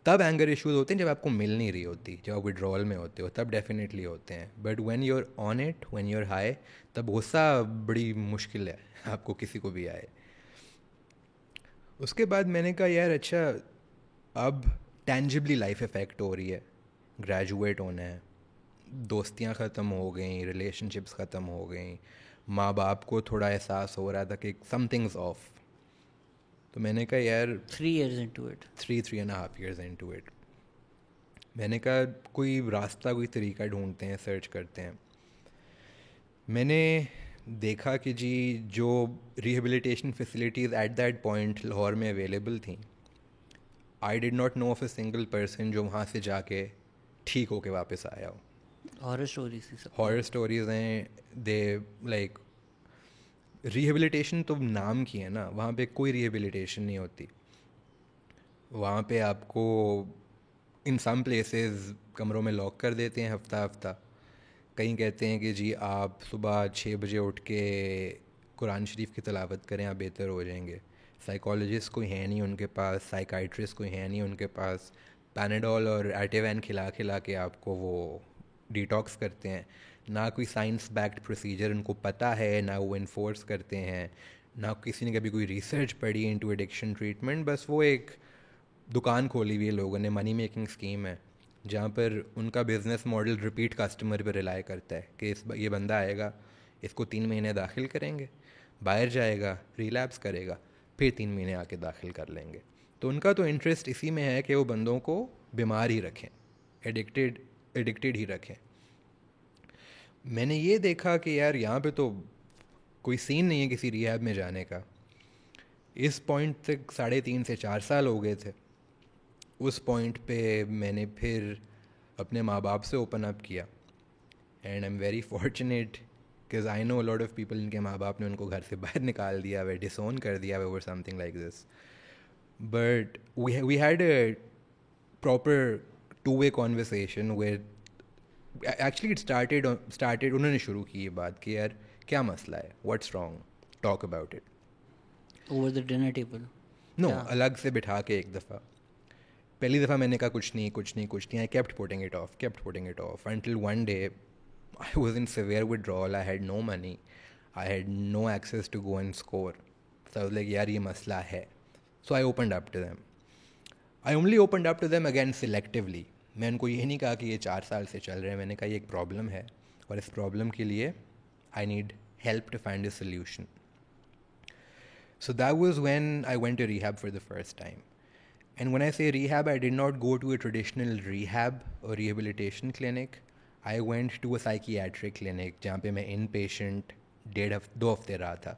تب اینگر ایشوز ہوتے ہیں جب آپ کو مل نہیں رہی ہوتی, جب آپ وڈرول میں ہوتے ہو, تب ڈیفینیٹلی ہوتے ہیں. But when you are on it, when you are high, تب غصہ بڑی مشکل ہے آپ کو کسی کو بھی آئے. اس کے بعد میں نے کہا یار اچھا اب ٹینجبلی لائف افیکٹ ہو رہی ہے. گریجویٹ ہونا ہے, دوستیاں ختم ہو گئیں, ریلیشن شپس ختم ہو گئیں, ماں باپ کو تھوڑا احساس ہو رہا تھا کہ سم تھنگز آف. تو میں نے کہا یار 3 years into it. 3.5 years into it. میں نے کہا کوئی راستہ, کوئی طریقہ ڈھونڈتے ہیں, سرچ کرتے ہیں. میں نے دیکھا کہ جی جو rehabilitation facilities at that point Lahore میں اویلیبل تھیں, I did not know of a single person جو وہاں سے جا کے ٹھیک ہو کے واپس آیا ہو. ہارر اسٹوریز ہی سب. ہارر اسٹوریز ہیں. دے لائک ریہیبلیٹیشن تو نام کی ہے نا, وہاں پہ کوئی ریہیبلیٹیشن نہیں ہوتی. وہاں پہ آپ کو ان سم پلیسز کمروں میں لاک کر دیتے ہیں ہفتہ ہفتہ. کہیں کہتے ہیں کہ جی آپ صبح 6 بجے اٹھ کے قرآن شریف کی تلاوت کریں, آپ بہتر ہو جائیں گے. سائیکالوجسٹ کوئی ہے نہیں ان کے پاس, سائیکائٹرسٹ کوئی ہے نہیں ان کے پاس. پیناڈول اور ایٹیوین کھلا کھلا کے آپ کو وہ ڈیٹاکس کرتے ہیں. نہ کوئی سائنس بیکڈ پروسیجر ان کو پتہ ہے, نہ وہ انفورس کرتے ہیں, نہ کسی نے کبھی کوئی ریسرچ پڑھی انٹو ایڈکشن ٹریٹمنٹ. بس وہ ایک دکان کھولی ہوئی ہے لوگوں نے, منی میکنگ اسکیم ہے, جہاں پر ان کا بزنس ماڈل ریپیٹ کسٹمر پہ ریلائی کرتا ہے کہ یہ بندہ آئے گا, اس کو 3 مہینے داخل کریں گے, باہر جائے گا, ریلیپس کرے گا, پھر 3 مہینے آ کے داخل کر لیں گے. تو ان کا تو انٹرسٹ اسی میں ہے کہ وہ بندوں کو بیمار ہی رکھیں, ایڈکٹیڈ ہی رکھیں. میں نے یہ دیکھا کہ یار یہاں پہ تو کوئی سین نہیں ہے کسی ریہیب میں جانے کا. اس پوائنٹ تک 3.5 سے 4 سال ہو گئے تھے. اس پوائنٹ پہ میں نے پھر اپنے ماں باپ سے اوپن اپ کیا, and I am very fortunate because I know lot of people ان کے ماں باپ نے ان کو گھر سے باہر نکال دیا ہوا, ڈسون کر دیا ہوا, اور سم تھنگ like this. But we had a proper 2-way conversation where actually it started انہوں نے شروع کی یہ بات کہ یار کیا مسئلہ ہے, what's wrong, talk about it. Over the dinner table? No, الگ سے بٹھا کے ایک دفعہ. پہلی دفعہ میں نے کہا کچھ نہیں. I kept putting it off until one day I was in severe withdrawal. I had no money, I had no access to go and score. So I was like yaar یہ مسئلہ ہے. So I opened up to them. I only opened up to them again selectively. میں ان کو یہ نہیں کہا کہ یہ 4 سال سے چل رہے ہیں. میں نے کہا یہ ایک پرابلم ہے اور اس پرابلم کے لیے I need help to find a solution. So that was when I went to rehab for the first time. And when I say rehab, I did not go to a traditional rehab or rehabilitation clinic. I went to a psychiatric clinic جہاں پہ میں ان پیشنٹ 2 ہفتے رہا تھا.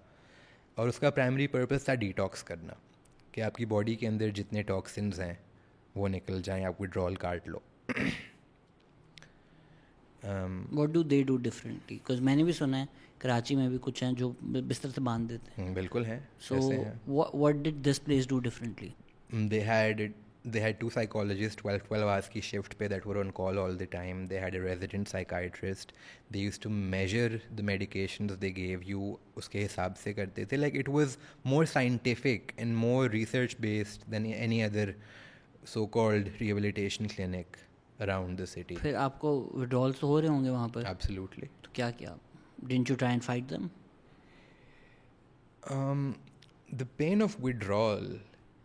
اور اس کا پرائمری پرپز تھا ڈیٹاکس کرنا, کہ آپ کی باڈی کے اندر جتنے ٹاکسنز ہیں وہ نکل جائیں, آپ وڈرال کاٹ لو. What do they do differently? Because میں نے بھی سنا ہے کراچی میں بھی کچھ ہیں جو بستر سے باندھ دیتے ہیں. بالکل ہیں. So what did this place do differently? They had 2 psychologists 12 hours کی shift pay that were on call all the time. They had a resident psychiatrist. They used to measure the medications they gave you, اس کے حساب سے کرتے تھے. Like it was more scientific and more research based than any other so-called rehabilitation clinic around the city. پھر آپ کو withdrawals ہو رہے ہوں گے وہاں پر؟ Absolutely. تو کیا کیا؟ Didn't you try and fight them? The pain of withdrawal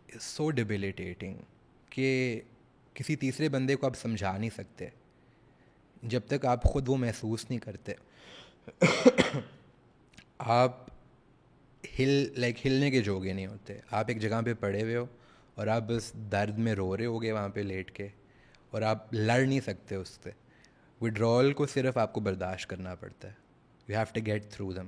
is so debilitating کہ کسی تیسرے بندے کو آپ سمجھا نہیں سکتے جب تک آپ خود وہ محسوس نہیں کرتے. آپ ہلنے کے جوگے نہیں ہوتے. آپ ایک جگہ پہ پڑے ہوئے ہو اور آپ بس درد میں رو رہے ہوگے وہاں پہ لیٹ کے, اور آپ لڑ نہیں سکتے اس سے. وڈرال کو صرف آپ کو برداشت کرنا پڑتا ہے. You have to get through them.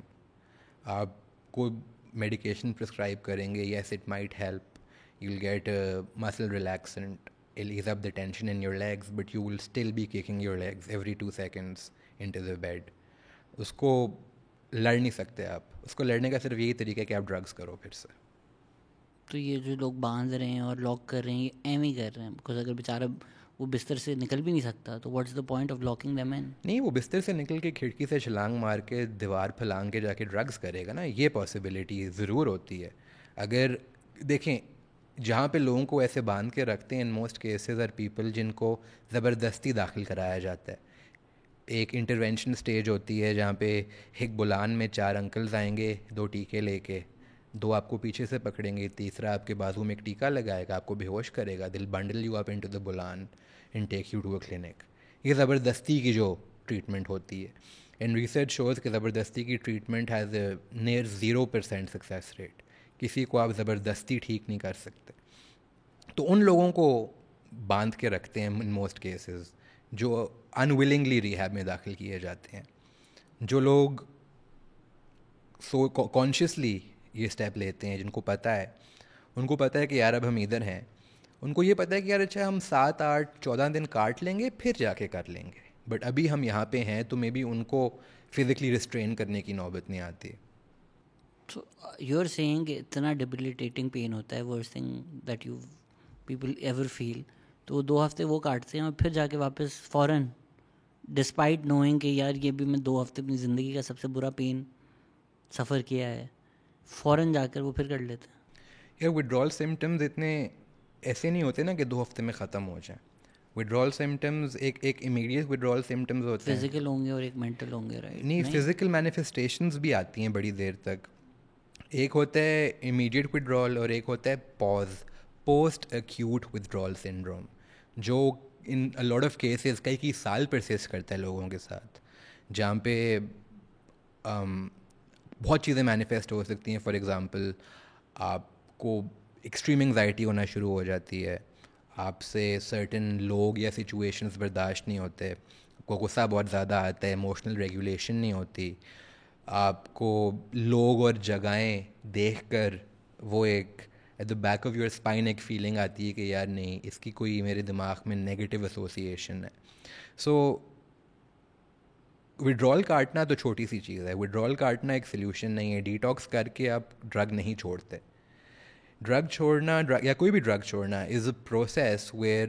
آپ کو میڈیکیشن پرسکرائب کریں گے, yes it might help. You'll get a muscle relaxant, it'll ease up the tension in your legs, but you will still be kicking your legs every 2 seconds into the bed. اس کو لڑ نہیں سکتے آپ. اس کو لڑنے کا صرف یہی طریقہ ہے کہ آپ ڈرگس کرو پھر سے. تو یہ جو لوگ باندھ رہے ہیں اور لاک کر رہے ہیں یہ ایم ہی کر رہے ہیں, بیکاز اگر بیچارہ وہ بستر سے نکل بھی نہیں سکتا تو what's the point of locking them in? نہیں, وہ بستر سے نکل کے کھڑکی سے چھلانگ مار کے دیوار پھلانگ کے جا کے ڈرگس کرے گا نا, یہ پاسبلٹی ضرور ہوتی ہے. اگر دیکھیں جہاں پہ لوگوں کو ایسے باندھ کے رکھتے ہیں in most cases are people جن کو زبردستی داخل کرایا جاتا ہے. ایک انٹرونشن سٹیج ہوتی ہے جہاں پہ ہک بلان میں 4 انکلز آئیں گے 2 ٹیکے لے کے, دو آپ کو پیچھے سے پکڑیں گے, تیسرا آپ کے بازو میں ایک ٹیکا لگائے گا, آپ کو بے ہوش کرے گا, they'll bundle you up into the بلان and take you to a clinic. یہ زبردستی کی جو ٹریٹمنٹ ہوتی ہے, اینڈ ریسرچ شوز کہ زبردستی کی treatment has a near 0% success rate. کسی کو آپ زبردستی ٹھیک نہیں کر سکتے. تو ان لوگوں کو باندھ کے رکھتے ہیں ان موسٹ کیسز, جو انولنگلی ریہیب میں داخل کیے جاتے ہیں. جو لوگ سو کانشیسلی یہ اسٹیپ لیتے ہیں, جن کو پتہ ہے, ان کو پتہ ہے کہ یار اب ہم ادھر ہیں, ان کو یہ پتہ ہے کہ یار اچھا ہم 7, 8, 14 دن کاٹ لیں گے پھر جا کے کر لیں گے, بٹ ابھی ہم یہاں پہ ہیں, تو مے بی ان کو فزیکلی ریسٹرین کرنے کی نوبت نہیں آتی. So you're saying کہ اتنا ڈیبلیٹیٹنگ پین ہوتا ہے, worst thing that you people ever feel, تو وہ 2 ہفتے وہ کاٹتے ہیں اور پھر جا کے واپس فوراً, ڈسپائٹ نوئنگ کہ یار یہ بھی میں 2 ہفتے اپنی زندگی کا سب سے برا پین سفر کیا ہے, فوراً جا کر وہ پھر کر لیتے ہیں. یا وڈرال سمٹمز اتنے ایسے نہیں ہوتے نا کہ 2 ہفتے میں ختم ہو جائیں. وڈرال سمٹمز ایک امیڈیٹ وڈرال سمٹمز ہوتے ہیں, فزیکل ہوں گے اور ایک مینٹل ہوں گے, رائٹ؟ نہیں, فزیکل مینیفیسٹیشنز بھی آتی ہیں بڑی دیر تک. ایک ہوتا ہے امیڈیٹ وڈرال اور ایک ہوتا ہے پوسٹ ایکیوٹ ودرال سنڈروم, جو ان لاٹ آف کیسز کئی سال پرسسٹ کرتا ہے لوگوں کے ساتھ, جہاں پہ بہت چیزیں مینیفیسٹ ہو سکتی ہیں. فار ایگزامپل, آپ کو ایکسٹریم انگزائٹی ہونا شروع ہو جاتی ہے, آپ سے سرٹن لوگ یا سچویشنز برداشت نہیں ہوتے, آپ کو غصہ بہت زیادہ آتا ہے, ایموشنل ریگولیشن نہیں ہوتی, آپ کو لوگ اور جگہیں دیکھ کر وہ ایک at the back of your spine ایک فیلنگ آتی ہے کہ یار نہیں, اس کی کوئی میرے دماغ میں نگیٹو ایسوسیشن ہے. سو وڈرال کاٹنا تو چھوٹی سی چیز ہے, وڈرال کاٹنا ایک سلیوشن نہیں ہے. ڈیٹاکس کر کے آپ ڈرگ نہیں چھوڑتے. ڈرگ چھوڑنا یا کوئی بھی ڈرگ چھوڑنا is a process where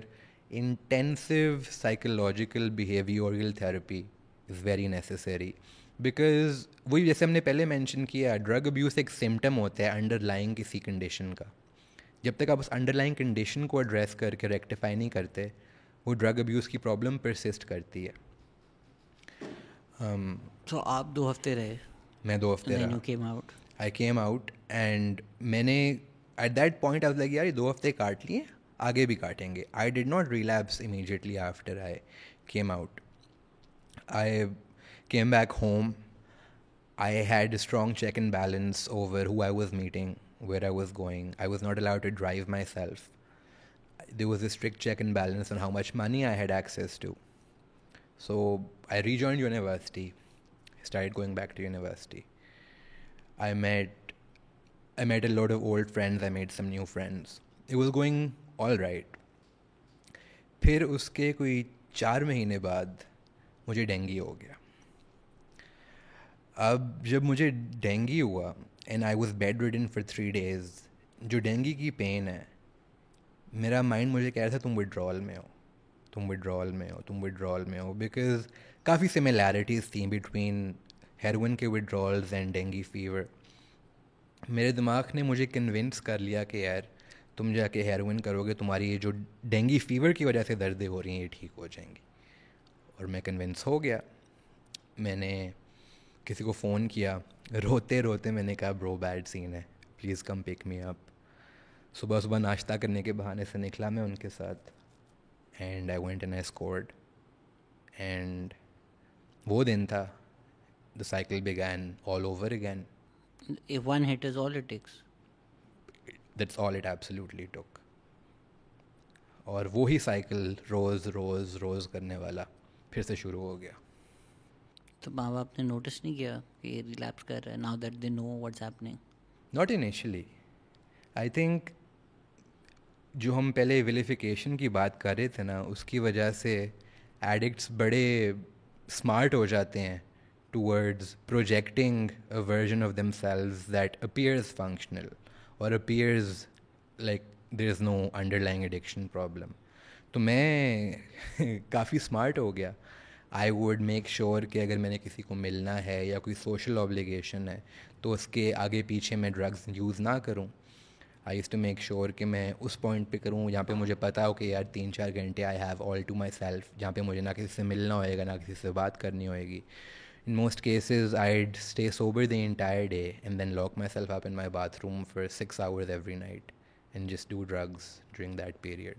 intensive psychological behavioural therapy is very necessary. Because وہی جیسے ہم نے پہلے مینشن کیا, ڈرگ ابیوز ایک سمٹم ہوتا ہے انڈر لائنگ کسی کنڈیشن کا. جب تک آپ اس انڈر لائنگ کنڈیشن کو ایڈریس کر کے ریکٹیفائی نہیں کرتے, وہ ڈرگ ابیوز کی پرابلم پرسسٹ کرتی ہے. تو آپ 2 ہفتے رہے؟ میں 2 ہفتے رہا. آئی کیم آؤٹ اینڈ میں نے at that point I was like یار یہ 2 ہفتے کاٹ لیے, آگے بھی کاٹیں گے. I did not relapse immediately after I came out. I came back home. I had a strong check and balance over who I was meeting, where I was going. I was not allowed to drive myself. There was a strict check and balance on how much money I had access to. So I rejoined university, started going back to university. I met a lot of old friends. I made some new friends. It was going all right. پھر اس کے کوئی 4 مہینے بعد مجھے ڈینگی ہو گیا. اب جب مجھے ڈینگی ہوا and I was bedridden for 3 days, جو ڈینگی کی پین ہے, میرا مائنڈ مجھے کہہ رہا تھا تم وڈرال میں ہو, تم وڈرال میں ہو, تم وڈرال میں ہو, بیکاز کافی سملیرٹیز تھیں بٹوین ہیروئن کے وڈرالز اینڈ ڈینگی فیور. میرے دماغ نے مجھے کنونس کر لیا کہ یار تم جا کے ہیروئن کرو گے, تمہاری یہ جو ڈینگی فیور کی وجہ سے دردیں ہو رہی ہیں یہ ٹھیک ہو جائیں گی. اور میں کنونس ہو گیا. میں نے کسی کو فون کیا, روتے روتے میں نے کہا برو بیڈ سین ہے, پلیز کم پک می اپ. صبح صبح ناشتہ کرنے کے بہانے سے نکلا میں ان کے ساتھ, and I went and I scored, and وہ دن تھا دا cycle begin all over again. If one hit is all it takes. That's all it absolutely took. اور وہی سائیکل روز کرنے والا پھر سے شروع ہو گیا. تو ماں باپ نے نوٹس نہیں کیا کہ یہ ریلیپس کر رہا ہے, now that they know what's happening? Not initially. I think جو ہم پہلے ویلیفیکیشن کی بات کر رہے تھے نا, اس کی وجہ سے ایڈکٹس بڑے اسمارٹ ہو جاتے ہیں towards projecting a version of themselves that appears functional or appears like there is no underlying addiction problem. تو میں کافی اسمارٹ ہو گیا. I would make sure کہ اگر میں نے کسی کو ملنا ہے یا کوئی سوشل obligation ہے تو اس کے آگے پیچھے میں ڈرگز یوز نہ کروں. I used to make sure کہ میں اس پوائنٹ پہ کروں جہاں پہ مجھے پتا ہو کہ یار 3-4 گھنٹے I have all to myself, جہاں پہ مجھے نہ کسی سے ملنا ہوئے گا, نہ کسی سے بات کرنی ہوئے گی, In most cases, I'd stay sober the entire day and then lock myself up in my bathroom for 6 hours every night and just do drugs during that period.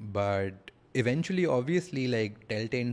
but eventually obviously like telltale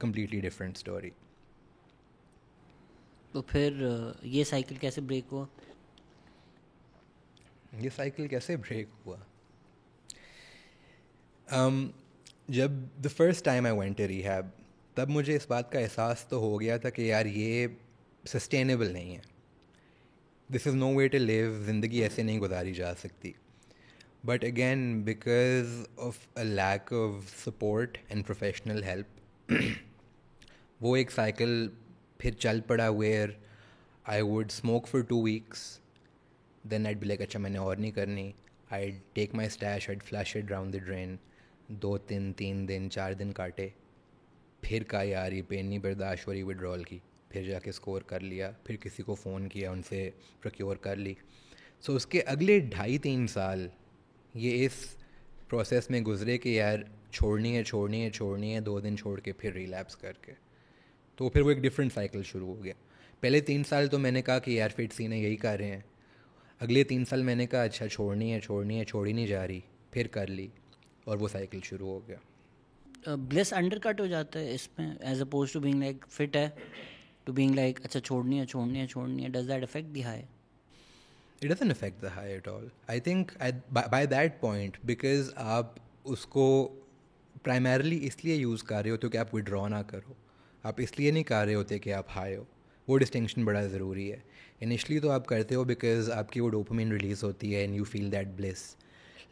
completely different story. تو پھر یہ سائیکل کیسے بریک ہوا؟ یہ سائیکل کیسے بریک ہوا؟ جب the first time I went to rehab تب مجھے اس بات کا احساس تو ہو گیا تھا کہ یار یہ سسٹینیبل نہیں ہے، دس از نو وے ٹو لیو، زندگی ایسے نہیں گزاری جا سکتی. But again because of a lack of support and professional help وہ ایک سائیکل پھر چل پڑا where I would smoke for 2 weeks. Then I'd be like اچھا میں نے اور نہیں کرنی، I take my stash, I'd flush it down the drain. 2-3 دن 4 دن کاٹے، پھر کہا یار یہ پین نہیں برداشت ہو رہی وڈرال کی، پھر جا کے اسکور کر لیا، پھر کسی کو فون کیا ان سے پروکیور کر لی. سو اس کے اگلے 2.5-3 سال یہ اس پروسیس میں گزرے کہ یار چھوڑنی ہے 2 دن چھوڑ کے پھر ریلیپس کر کے. تو پھر وہ ایک ڈفرینٹ سائیکل شروع ہو گیا. پہلے 3 سال تو میں نے کہا کہ یار فٹ سینے یہی کر رہے ہیں. اگلے 3 سال میں نے کہا اچھا چھوڑنی ہے چھوڑی نہیں جا رہی، پھر کر لی اور وہ سائیکل شروع ہو گیا. بلیس انڈر کٹ ہو جاتا ہے اس میں as opposed to being like fit ہے ٹو بینگ لائک اچھا چھوڑنی ہے. Does that affect the high? It doesn't affect the high at all. I think by that point, because آپ اس کو primarily اس لیے یوز کر رہے ہوتے ہو کہ آپ withdraw نہ کرو، آپ اس لیے نہیں کر رہے ہوتے کہ آپ ہائی ہو. وہ ڈسٹنکشن بڑا ضروری ہے. انیشلی تو آپ کرتے ہو بیکاز آپ کی وہ ڈوپامین ریلیز ہوتی ہے and you feel that bliss.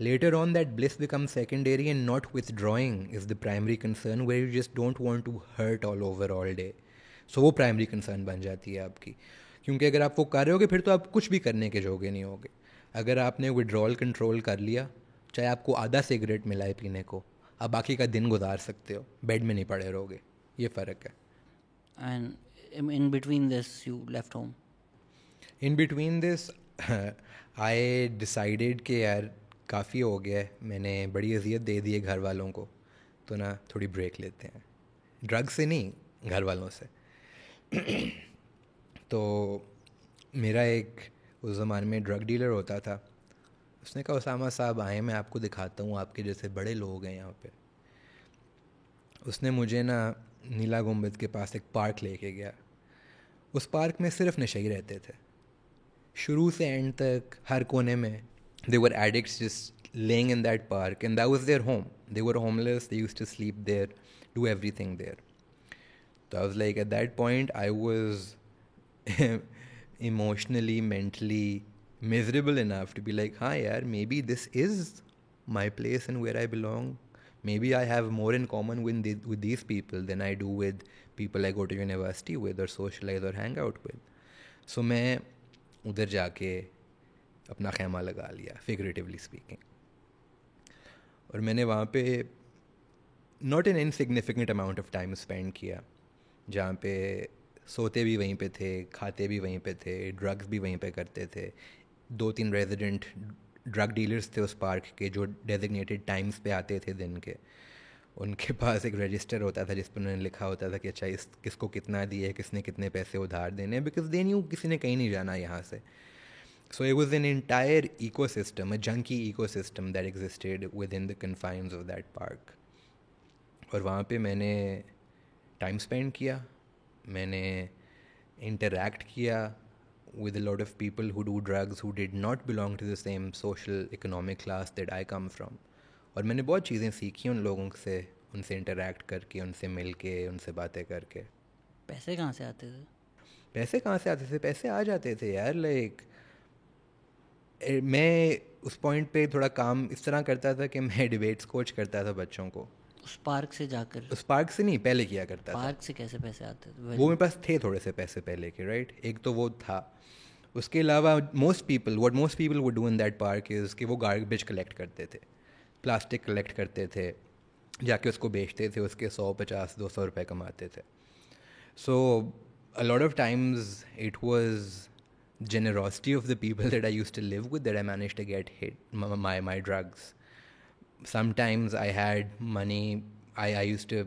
Later on that bliss becomes secondary and not withdrawing is the primary concern, where you just don't want to hurt all over all day. So وہ primary concern بن جاتی ہے آپ کی، کیونکہ اگر آپ وہ کر رہے ہوگے پھر تو آپ کچھ بھی کرنے کے جوگے نہیں ہوگے. اگر آپ نے withdrawal کنٹرول کر لیا، چاہے آپ کو آدھا سگریٹ ملا ہے پینے کو، آپ باقی کا دن گزار سکتے ہو، بیڈ میں نہیں پڑے رہو گے. یہ فرق ہے. And in between this you left home? In between this I decided کہ یار کافی ہو گیا ہے، میں نے بڑی اذیت دے دی ہے گھر والوں کو، تو نا تھوڑی بریک لیتے ہیں. ڈرگ سے نہیں، گھر والوں سے. تو میرا ایک اس زمانے میں ڈرگ ڈیلر ہوتا تھا، اس نے کہا اسامہ صاحب آئیں میں آپ کو دکھاتا ہوں آپ کے جیسے بڑے لوگ ہیں یہاں پہ. اس نے مجھے نا نیلا گنبد کے پاس ایک پارک لے کے گیا. اس پارک میں صرف نشئی رہتے تھے، شروع سے اینڈ تک ہر کونے میں. They were addicts just laying in that park, and that was their home. They were homeless, they used to sleep there, do everything there. So I was like, at that point I was emotionally, mentally miserable enough to be like, haan yaar, maybe this is my place and where I belong. Maybe I have more in common with these people than I do with people I go to university with or socialize or hang out with. So میں ادھر جا کے اپنا خیمہ لگا لیا فگریٹیولی اسپیکنگ. اور میں نے وہاں پہ not an insignificant amount of time spend کیا، جہاں پہ سوتے بھی وہیں پہ تھے، کھاتے بھی وہیں پہ تھے، ڈرگس بھی وہیں پہ کرتے تھے. 2-3 ریزیڈنٹ ڈرگ ڈیلرس تھے اس پارک کے جو ڈیزگنیٹڈ ٹائمس پہ آتے تھے دن کے. ان کے پاس ایک رجسٹر ہوتا تھا جس پہ انہوں نے لکھا ہوتا تھا کہ اچھا کس کو کتنا دیے، کس نے کتنے پیسے ادھار دینے، بیکاز دے نیو کسی نے کہیں نہیں جانا یہاں سے. So it was an entire ecosystem, a junkie ecosystem that existed within the confines of that park. اور وہاں پہ میں نے ٹائم اسپینڈ کیا، میں نے انٹریکٹ کیا with a lot of people who do drugs who did not belong to the same social economic class that I come from. اور میں نے بہت چیزیں سیکھی ان لوگوں سے، ان سے انٹریکٹ کر کے، ان سے مل کے، ان سے باتیں کر کے. پیسے کہاں سے آتے تھے؟ پیسے آ جاتے تھے یار. لائک میں اس پوائنٹ پہ تھوڑا کام اس طرح کرتا تھا کہ میں ڈیبیٹس کوچ کرتا تھا بچوں کو. اس پارک سے جا کر؟ اس پارک سے نہیں، پہلے کیا کرتا تھا. پارک سے کیسے پیسے آتے تھے؟ وہ میرے پاس تھے تھوڑے سے پیسے پہلے کے، رائٹ. ایک تو وہ تھا. اس کے علاوہ most people would do in that park is کہ وہ گاربیج کلیکٹ کرتے تھے، پلاسٹک کلیکٹ کرتے تھے، جا کے اس کو بیچتے تھے، اس کے 150-200 روپے کماتے تھے. سو a lot of times it was generosity of the people that I used to live with that I managed to get hit my drugs. Sometimes I had money. I used to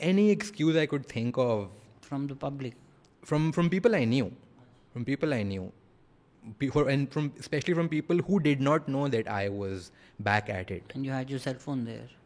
any excuse I could think of. From the public? From people I knew. From people I knew. And especially from people who did not know that I was back at it. And you had your cell phone there?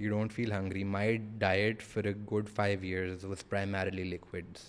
You don't feel hungry. My diet for a good 5 years was primarily liquids.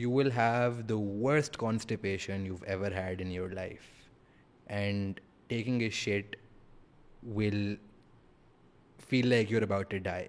you will have the worst constipation you've ever had in your life, and taking a shit will feel like you're about to die.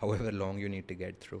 however long you need to get through.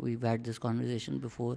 we've had this conversation before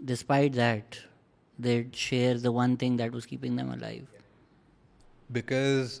despite that they'd share the one thing that was keeping them alive. Because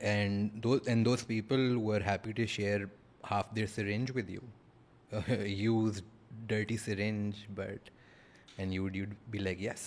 And those people were happy to share half their syringe with you. Used dirty syringe, but and you'd be like yes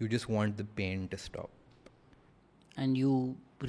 You just want the pain to stop. And you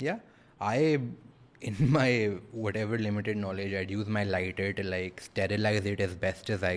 Yeah, in my whatever limited knowledge, I'd use my lighter to like sterilize it as best as I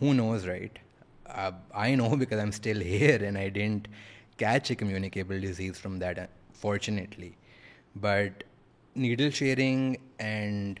who knows, right? I know because I'm still here and I didn't catch a communicable disease from that, fortunately. But needle sharing and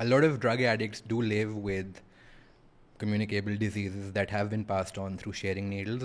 A lot of drug addicts do live with communicable diseases that have been passed on through sharing needles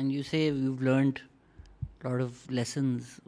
And you say you've learned lot of lessons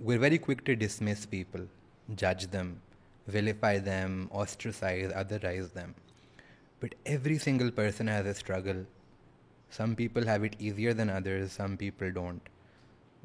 we're very quick to dismiss people, judge them, vilify them, ostracize, otherize them. But every single person has a struggle. Some people have it easier than others, some people don't.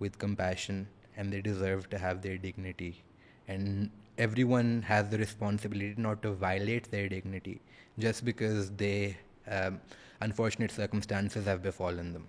with compassion, and they deserve to have their dignity, and everyone has the responsibility not to violate their dignity just because they unfortunate circumstances have befallen them.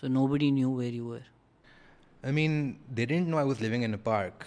So nobody knew where you were? I mean, they didn't know I was living in a park.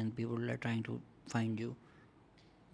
and people are trying to find you,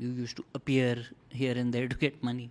you used to appear here and there to get money?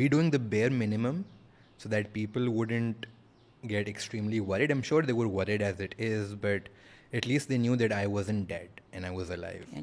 be doing the bare minimum so that people wouldn't get extremely worried. I'm sure they were worried as it is, but at least they knew that I wasn't dead and I was alive.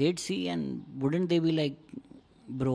they'd see and wouldn't they be like, bro?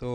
So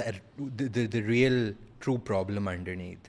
the real true problem underneath.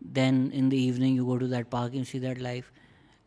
then in the evening you go to that park and see that life?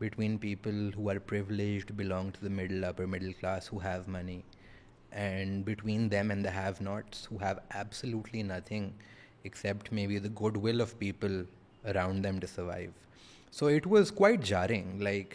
between people who are privileged, belong to the middle, upper middle class, who have money, and between them and the have-nots who have absolutely nothing except maybe the goodwill of people around them to survive. So it was quite jarring, like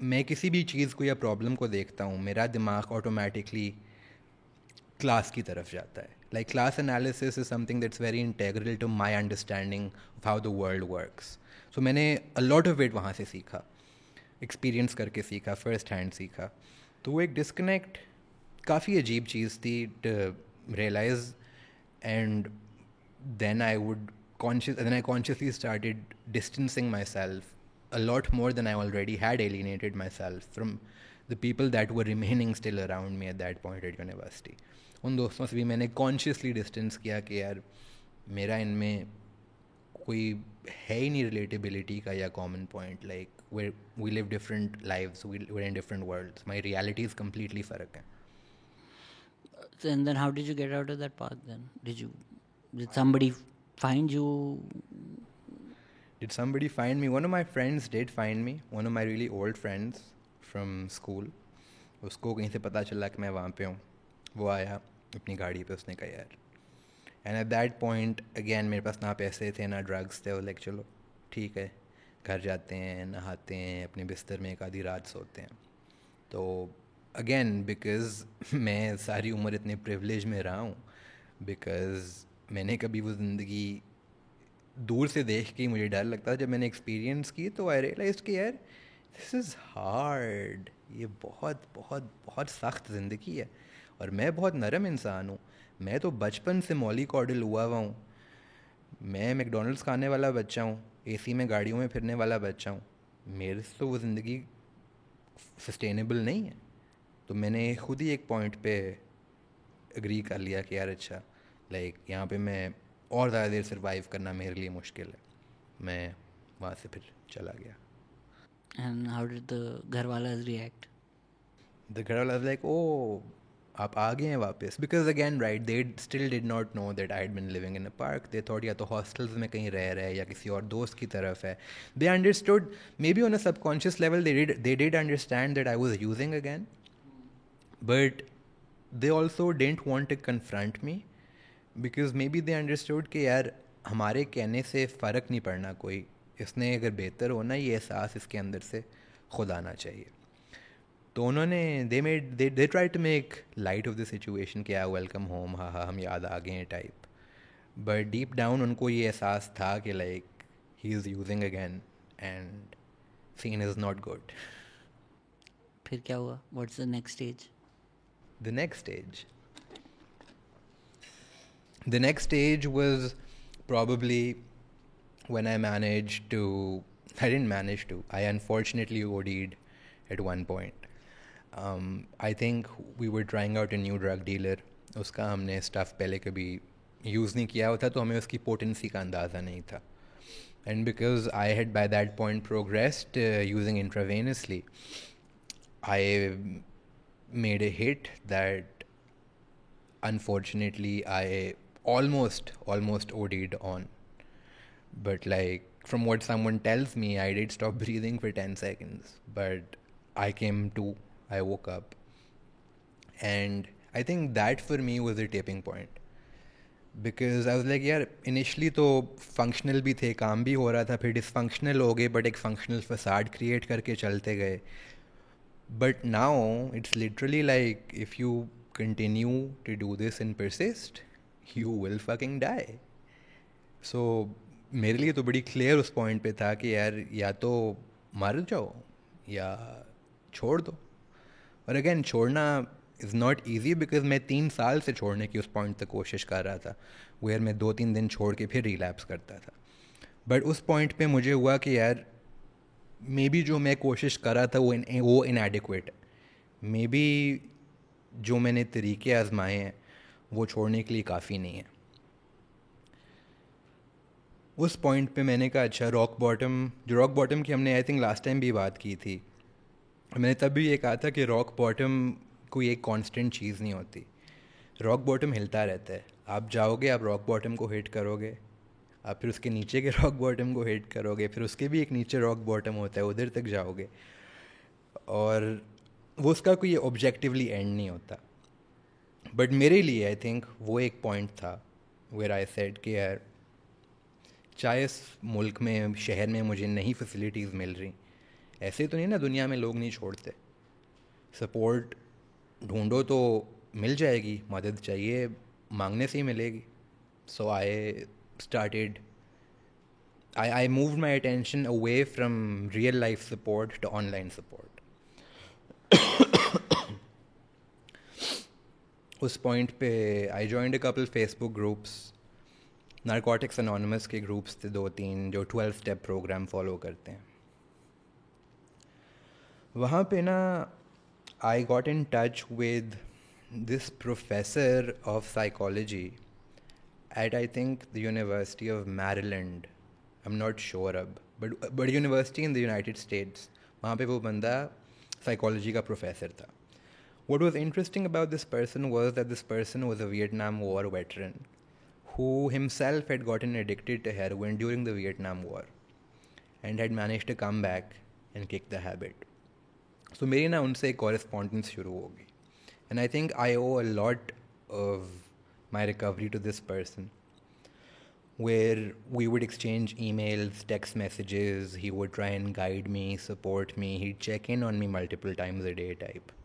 میں کسی بھی چیز کو یا پرابلم کو دیکھتا ہوں میرا دماغ آٹومیٹکلی کلاس کی طرف جاتا ہے. Like class analysis is something that's very integral to my understanding of how the world works. So میں نے اے لاٹ آف اٹ وہاں سے سیکھا, ایکسپیرینس کر کے سیکھا, فرسٹ ہینڈ سیکھا. تو وہ ایک ڈسکنیکٹ کافی عجیب چیز تھی realise. And then I consciously started distancing myself a lot more than I already had alienated myself from the people that were remaining still around me at that point at university. ان دوستوں سے بھی میں نے کانشیسلی ڈسٹینس کیا کہ یار میرا ان میں کوئی ہے ہی نہیں ریلیٹیبلٹی کا یا common point. Like we live different lives, we in different worlds, my realities completely فرق ہیں. And then how did you get out of that path then? Did somebody find you? Did somebody find me? One of my friends did find me. One of my really old friends from school. اس کو کہیں سے پتہ چلا کہ میں وہاں پہ ہوں. وہ آیا اپنی گاڑی پہ, اس نے کہا یار. And at that point again میرے پاس نہ پیسے تھے نہ ڈرگس تھے. لائک چلو ٹھیک ہے, گھر جاتے ہیں, نہاتے ہیں, اپنے بستر میں ایک آدھی رات سوتے ہیں. تو اگین بیکاز میں ساری عمر اتنے پریولیج میں رہا ہوں, بیکاز میں نے کبھی وہ زندگی دور سے دیکھ کے مجھے ڈر لگتا تھا. جب میں نے ایکسپیرینس کی تو آئی ریئلائزڈ کہ یار دس از ہارڈ, یہ بہت بہت بہت سخت زندگی ہے. اور میں بہت نرم انسان ہوں, میں تو بچپن سے مولی کارڈل ہوا ہوں. میں میک ڈونلڈس کھانے والا بچہ ہوں, اے سی میں گاڑیوں میں پھرنے والا بچہ ہوں. میرے سے تو وہ زندگی سسٹینیبل نہیں ہے. تو میں نے خود ہی ایک پوائنٹ پہ اگری کر لیا کہ یار اچھا لائک یہاں پہ میں اور زیادہ دیر سروائیو کرنا میرے لیے مشکل ہے. میں وہاں سے پھر چلا گیا. And how did the گھر والے react? The گھر والا لائک او آپ آ گئے ہیں واپس. Because again right they still did not know that I had been living in a park. They thought یا تو ہاسٹلز میں کہیں رہ رہے یا کسی اور دوست کی طرف ہے. They understood maybe on a subconscious level they did understand that I was using again, but they also didn't want to confront me. Because maybe they understood کہ یار ہمارے کہنے سے فرق نہیں پڑنا کوئی, اس نے اگر بہتر ہونا یہ احساس اس کے اندر سے خود آنا چاہیے. تو انہوں نے they try to make light of the situation کہ ویلکم ہوم, ہاں ہاں ہم یاد آ گئے ہیں ٹائپ. بٹ ڈیپ ڈاؤن ان کو یہ احساس تھا کہ like he is using again and sin is not good. پھر کیا ہوا؟ What's the next stage? The next stage was probably when I unfortunately OD'd at one point. I think we were trying out a new drug dealer. اس کا ہم نے اسٹف پہلے کبھی یوز نہیں کیا ہوتا تو ہمیں اس کی پوٹنسی کا اندازہ نہیں تھا. And because I had by that point progressed using intravenously, I made a hit that unfortunately I almost OD'd on. But like from what someone tells me, I did stop breathing for 10 seconds, but I came to, I woke up. And I think that for me was a tipping point, because I was like yaar initially to functional bhi the, kaam bhi ho raha tha, phir dysfunctional ho gaye, but ek functional facade create karke chalte gaye. But now it's literally like if you continue to do this and persist, you will fucking die. So میرے لیے تو بڑی کلیئر اس پوائنٹ پہ تھا کہ یار یا تو مر جاؤ یا چھوڑ دو. اور اگین چھوڑنا از ناٹ ایزی, بیکاز میں 3 سال سے چھوڑنے کی اس پوائنٹ تک کوشش کر رہا تھا, ویئر میں 2-3 دن چھوڑ کے پھر ریلیپس کرتا تھا. بٹ اس پوائنٹ پہ مجھے ہوا کہ یار مے بی جو میں کوشش کر رہا تھا وہ انیڈیکویٹ ہے. مے بی جو میں نے طریقے آزمائے ہیں وہ چھوڑنے کے لیے کافی نہیں ہے. اس پوائنٹ پہ میں نے کہا اچھا راک باٹم کی ہم نے آئی تھنک لاسٹ ٹائم بھی بات کی تھی, میں نے تب بھی یہ کہا تھا کہ راک باٹم کوئی ایک کانسٹنٹ چیز نہیں ہوتی. راک باٹم ہلتا رہتا ہے. آپ جاؤ گے, آپ راک باٹم کو ہٹ کرو گے, آپ پھر اس کے نیچے کے راک باٹم کو ہٹ کرو گے, پھر اس کے بھی ایک نیچے راک باٹم ہوتا ہے, ادھر تک جاؤ گے, اور وہ اس کا کوئی آبجیکٹیولی اینڈ نہیں ہوتا. بٹ میرے لیے آئی تھنک وہ ایک پوائنٹ تھا ویئر آئی سیڈ کہ یار چاہے اس ملک میں شہر میں مجھے نہیں فیسلٹیز مل رہی, ایسے تو نہیں نا دنیا میں لوگ نہیں چھوڑتے. سپورٹ ڈھونڈو تو مل جائے گی, مدد چاہیے مانگنے سے ہی ملے گی. سو I moved my attention away from real life support to online support. اس پوائنٹ پہ I joined a couple Facebook groups. Narcotics Anonymous کے گروپس تھے 2-3 جو 12 اسٹیپ پروگرام فالو کرتے ہیں. وہاں پہ نا I got in touch with this professor of psychology at I think the University of Maryland. I'm not sure اب but university in the United States. وہاں پہ وہ بندہ psychology کا professor تھا. What was interesting about this person was that this person was a Vietnam War veteran who himself had gotten addicted to heroin during the Vietnam War and had managed to come back and kick the habit. So میری نا ان سے ایک correspondence شروع ہوگی. And I think I owe a lot of my recovery to this person, where we would exchange emails, text messages, he would try and guide me, support me, he'd check in on me multiple times a day type.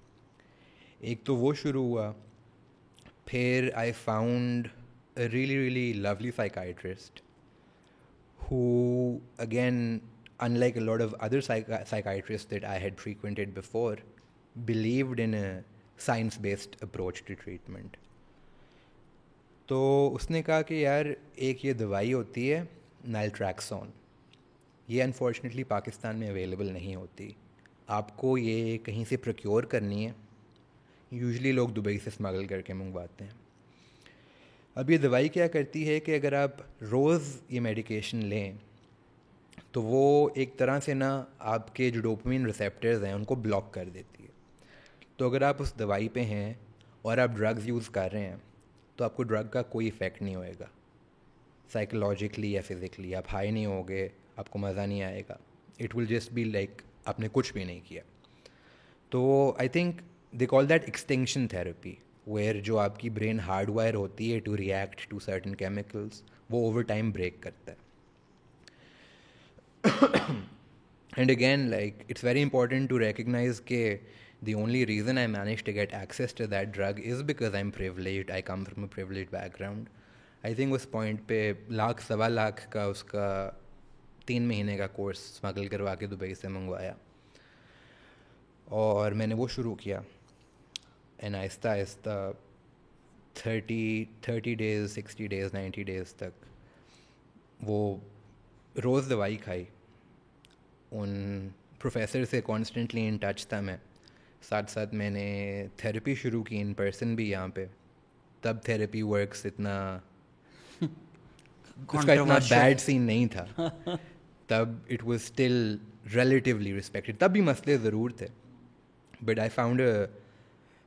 ایک تو وہ شروع ہوا. پھر I found a really, really lovely psychiatrist who, again, unlike a lot of other psychiatrists that I had frequented before, believed in a science-based approach to treatment. تو اس نے کہا کہ یار ایک یہ دوائی ہوتی ہے نالٹریکسون, یہ انفارچونیٹلی پاکستان میں اویلیبل نہیں ہوتی, آپ کو یہ کہیں سے پروکیور کرنی ہے. یوزلی لوگ دبئی سے اسمگل کر کے منگواتے ہیں. اب یہ دوائی کیا کرتی ہے کہ اگر آپ روز یہ میڈیکیشن لیں تو وہ ایک طرح سے نا آپ کے جو ڈوپامین ریسیپٹرز ہیں ان کو بلاک کر دیتی ہے. تو اگر آپ اس دوائی پہ ہیں اور آپ ڈرگز یوز کر رہے ہیں تو آپ کو ڈرگ کا کوئی ایفیکٹ نہیں ہوئے گا سائیکولوجیکلی یا فزیکلی. آپ ہائی نہیں ہوگے, آپ کو مزہ نہیں آئے گا. It will just be like آپ نے کچھ بھی نہیں کیا. تو I think they call that extinction therapy, where جو آپ کی برین ہارڈ وائر ہوتی ہے to react to certain chemicals, وہ اوور ٹائم بریک کرتا ہے. And again like it's very important to recognise کہ the only reason I managed to get access to that drug is because I'm privileged. I come from a privileged background. I think اس پوائنٹ پہ 1,00,000-1.25 کا اس کا 3 مہینے کا کورس اسمگل کروا کے دبئی سے منگوایا اور میں نے وہ شروع کیا. اینڈ آہستہ آہستہ 30 days 60 days 90 days تک وہ روز دوائی کھائی. ان پروفیسر سے کانسٹنٹلی ان ٹچ تھا میں. ساتھ ساتھ میں نے تھیراپی شروع کی ان پرسن بھی یہاں پہ. تب تھیراپی ورکس اتنا اس کا اتنا بیڈ سین نہیں تھا. تب it was still relatively respected. تب بھی مسئلے ضرور تھے, but I found a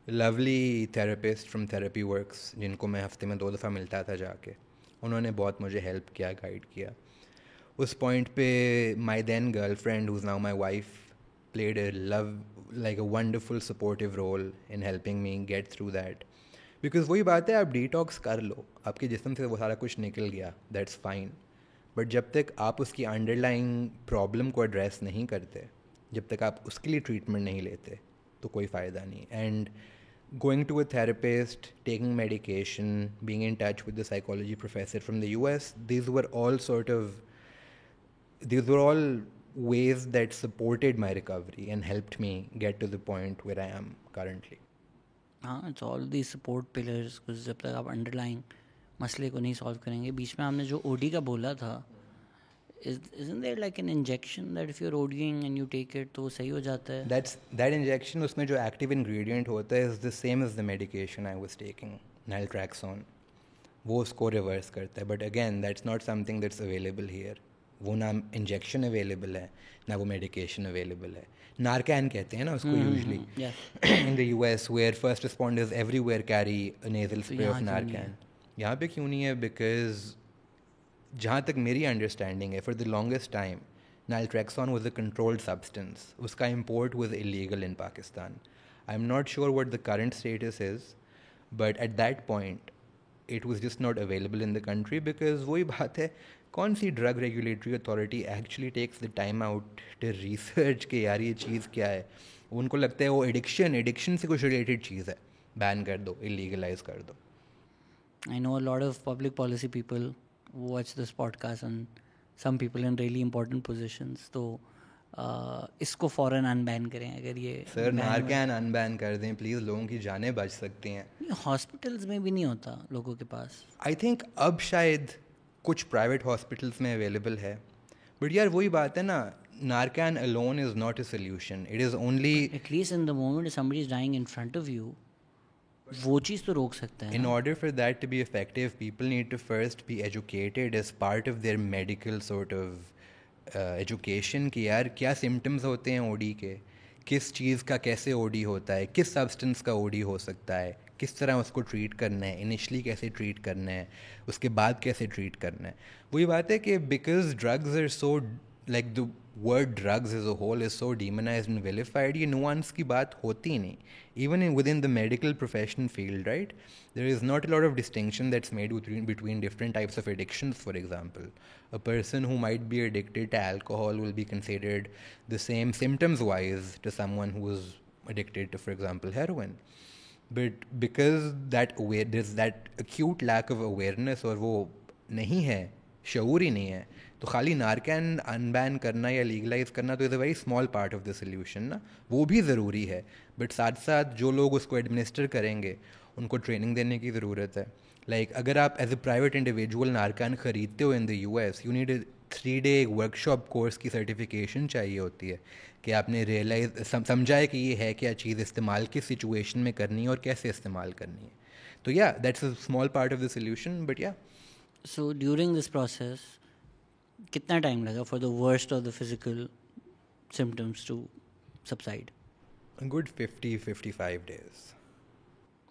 lovely therapist from therapy works جن کو میں ہفتے میں 2 دفعہ ملتا تھا جا کے. انہوں نے بہت مجھے ہیلپ کیا, گائیڈ کیا. اس پوائنٹ پہ my then girlfriend who's now my wife played a wonderful supportive role in helping me get through that. Because وہی بات ہے, آپ ڈیٹاکس کر لو, آپ کے جسم سے وہ سارا کچھ نکل گیا, دیٹس فائن. بٹ جب تک آپ اس کی انڈر لائنگ پرابلم کو ایڈریس نہیں کرتے, جب تک آپ اس کے لیے ٹریٹمنٹ نہیں لیتے تو کوئی فائدہ نہیں. And going to a therapist, taking medication, being in touch with the psychology professor from the US, these were all ways that supported my recovery and helped me get to the point where I am currently. ہاں, it's all the support pillars. کچھ جب تک آپ انڈر لائنگ مسئلے کو نہیں سالو کریں گے. بیچ میں آپ نے جو او ڈی کا بولا تھا, isn't there like an injection that if you're ODing and you take it تو وہ صحیح ہو جاتا ہے؟ That injection, اس میں جو active ingredient ہوتا ہے is the same as the medication I was taking, naltrexone. وہ اس کو ریورس کرتا ہے. But again that's not something that's available here. وہ نہ انجیکشن اویلیبل ہے نہ وہ میڈیکیشن اویلیبل ہے. نارکین کہتے ہیں نا اس کو usually in the U S, where first responders everywhere carry nasal spray of Narcan. یہاں پہ کیوں نہیں ہے؟ بیکاز جہاں تک میری انڈرسٹینڈنگ ہے, for the longest time naltrexone was a controlled substance. اس کا import was illegal in Pakistan. I am not sure what the current status is, but at that point it was just not available in the country because وہی بات ہے, کون سی drug regulatory authority actually takes the time out to research کہ یار یہ چیز کیا ہے. ان کو لگتا ہے وہ ایڈکشن سے کچھ ریلیٹڈ چیز ہے, بین کر دو, اللیگلائز کر دو. I know a lot of public policy people who watch this podcast and some people in really important positions. تو اس کو فوراً انبین کریں اگر یہ سر نارکین انبین کر دیں پلیز, لوگوں کی جانیں بچ سکتی ہیں. ہاسپٹلس میں بھی نہیں ہوتا لوگوں کے پاس. آئی تھنک اب شاید کچھ پرائیویٹ ہاسپٹلس میں اویلیبل ہے, بٹ یار وہی بات ہے نا, نارکین alone is not a solution. It is only at least in the moment somebody is dying in front of you, وہ چیز تو روک سکتا ہے. In order for that to be effective, people need to first be educated as part of their medical sort of education کہ یار کیا سمٹمز ہوتے ہیں او ڈی کے, کس چیز کا کیسے او ڈی ہوتا ہے, کس سبسٹنس کا او ڈی ہو سکتا ہے, کس طرح اس کو ٹریٹ کرنا ہے, انیشلی کیسے ٹریٹ کرنا ہے, اس کے بعد کیسے ٹریٹ کرنا ہے. وہی بات ہے کہ because drugs are so like the word drugs as a whole is so demonized and vilified, یہ نوانس کی بات ہوتی ہی نہیں. Even within the medical professional field, right, there is not a lot of distinction that's made between different types of addictions. For example, a person who might be addicted to alcohol will be considered the same symptoms wise to someone who is addicted to, for example, heroin. But because there's that acute lack of awareness, اور وہ نہیں ہے, شعور ہی نہیں ہے, تو خالی نارکین انبین کرنا یا لیگلائز کرنا تو is a very small part of the solution نا. وہ بھی ضروری ہے, بٹ ساتھ ساتھ جو لوگ اس کو ایڈمنسٹر کریں گے ان کو ٹریننگ دینے کی ضرورت ہے. لائک اگر آپ as a private individual Narcan خریدتے ہو in the U S, you need a 3-day workshop course کی سرٹیفکیشن چاہیے ہوتی ہے کہ آپ نے ریئلائز سمجھا ہے کہ یہ ہے کیا چیز, استعمال کس سچویشن میں کرنی ہے اور کیسے استعمال کرنی ہے. تو yeah that's a small part of the solution, but yeah. So during this process کتنا ٹائم لگا for the worst of the physical symptoms to subside? Good 50-55 days.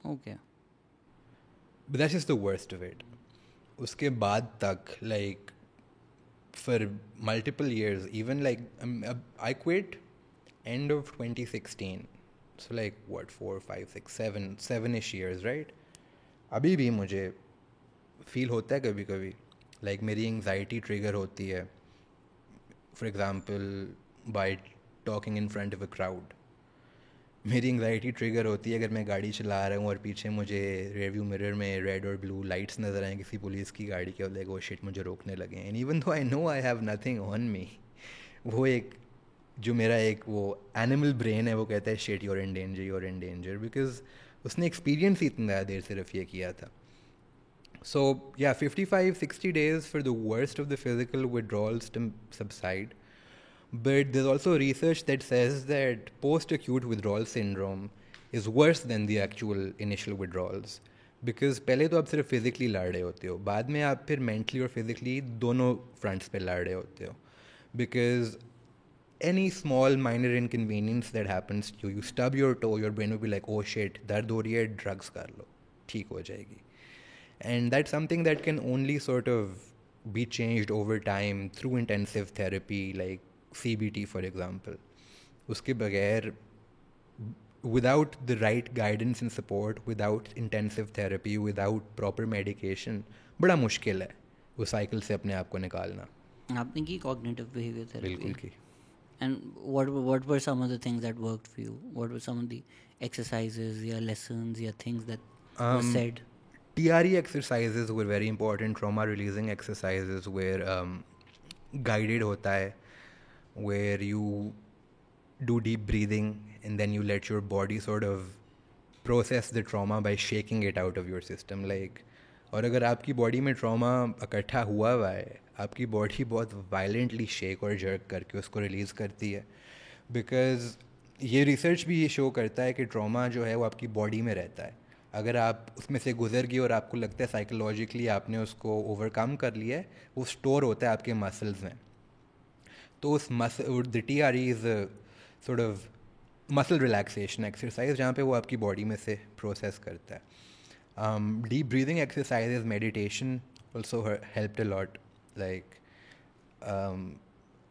Okay, But that's just the worst of it. اس کے بعد تک like for multiple years, even like I quit end of 2016. So like what, 4, 5, 6, 7-ish years, right? ابھی بھی مجھے فیل ہوتا ہے کبھی کبھی لائک میری انگزائٹی ٹریگر ہوتی ہے, for example by talking in front of a crowd. میری انگزائٹی ٹریگر ہوتی ہے اگر میں گاڑی چلا رہا ہوں اور پیچھے مجھے ریئر مرر میں ریڈ اور بلو لائٹس نظر آئیں کسی پولیس کی گاڑی کے, لائک وہ شٹ مجھے روکنے لگے. And even though I know I have nothing on me, وہ ایک جو میرا ایک وہ اینیمل برین ہے وہ کہتا ہے shit you're in danger, you're in danger, because اس نے ایکسپیرینس ہی اتنا زیادہ دیر صرف یہ کیا تھا. So yeah, 55-60 days for the worst of the physical withdrawals to subside. But there's also research that says that post-acute withdrawal syndrome is worse than the actual initial withdrawals. Because پہلے تو آپ صرف فزیکلی لڑ رہے ہوتے ہو, بعد میں آپ پھر مینٹلی اور فزیکلی دونوں فرنٹس پہ لڑ رہے ہوتے ہو. Because any small minor inconvenience that happens to you, you stub your toe, your brain will be like, oh shit, درد ہو رہی ہے, ڈرگس کر لو, ٹھیک ہو جائے گی. And that's something that can only sort of be changed over time through intensive therapy, like CBT, for example. Uske bagair, without the right guidance and support, without intensive therapy, without proper medication, bada mushkil hai wo cycle se apne aap ko nikalna. آپ نے کی cognitive behavior therapy? بالکل کی. And what were some of the things that worked for you? What were some of the exercises یا lessons یا things that were said? TRE exercises were very important. Trauma releasing exercises were guided hota hai, where you do deep breathing and then you let your body sort of process the trauma by shaking it out of your system. Like, اور اگر آپ کی باڈی میں ٹراما اکٹھا ہوا ہوا ہے, آپ کی باڈی بہت وائلنٹلی شیک اور جرک کر کے اس کو ریلیز کرتی ہے. بیکاز یہ ریسرچ بھی یہ شو کرتا ہے کہ ٹراما جو ہے وہ آپ کی باڈی میں رہتا ہے. اگر آپ اس میں سے گزر گئے اور آپ کو لگتا ہے سائیکولوجیکلی آپ نے اس کو اوور کم کر لیا ہے, وہ اسٹور ہوتا ہے آپ کے مسلز میں. تو اس the T R E is sort of muscle relaxation exercise جہاں پہ وہ آپ کی باڈی میں سے پروسیس کرتا ہے. Deep breathing exercises, meditation also helped a lot. Like,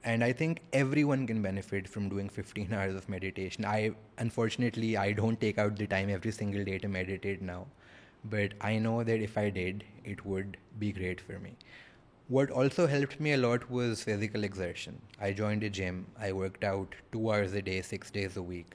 and I think everyone can benefit from doing 15 hours of meditation. Unfortunately, I don't take out the time every single day to meditate now. But I know that if I did, it would be great for me. What also helped me a lot was physical exertion. I joined a gym. I worked out 2 hours a day, 6 days a week.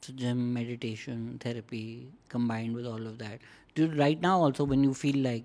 So gym, meditation, therapy, combined with all of that. Do right now also when you feel like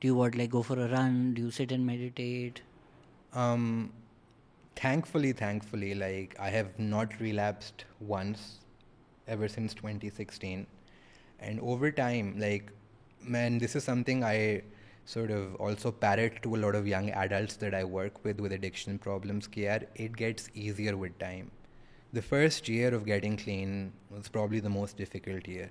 do you what like go for a run? Do you sit and meditate? Thankfully, like I have not relapsed once ever since 2016, and over time, like, man, this is something I sort of also parrot to a lot of young adults that I work with addiction problems. Ki yaar, it gets easier with time. The first year of getting clean was probably the most difficult year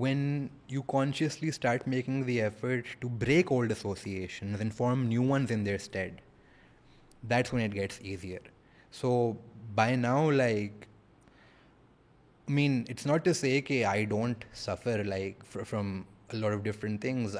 when you consciously start making the effort to break old associations and form new ones in their stead, that's when it gets easier. So by now, like, I mean, it's not to say that I don't suffer like from a lot of different things.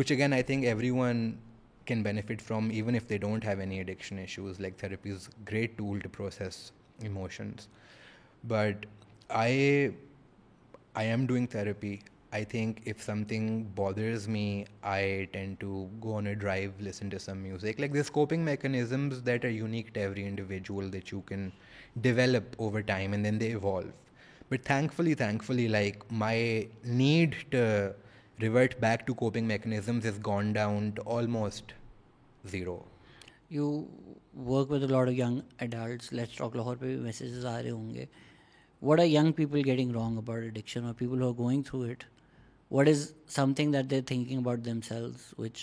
which again I think everyone can benefit from even if they don't have any addiction issues. Like, therapy is a great tool to process emotions. But I am doing therapy. I think if something bothers me, I tend to go on a drive, listen to some music. Like, there's coping mechanisms that are unique to every individual that you can develop over time and then they evolve. But thankfully, like, my need to revert back to coping mechanisms has gone down to almost zero. You work with a lot of young adults. Let's talk Lahore pe bhi messages aa rahe honge. What are young people getting wrong about addiction, or people who are going through it? What is something that they're thinking about themselves which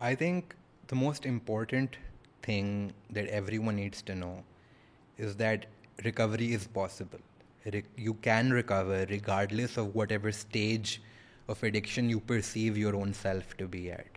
I think the most important thing that everyone needs to know is that recovery is possible. You can recover regardless of whatever stage of addiction you perceive your own self to be at.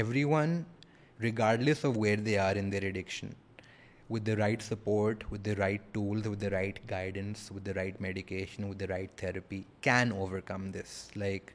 Everyone, regardless of where they are in their addiction, with the right support, with the right tools, with the right guidance, with the right medication, with the right therapy, can overcome this. Like,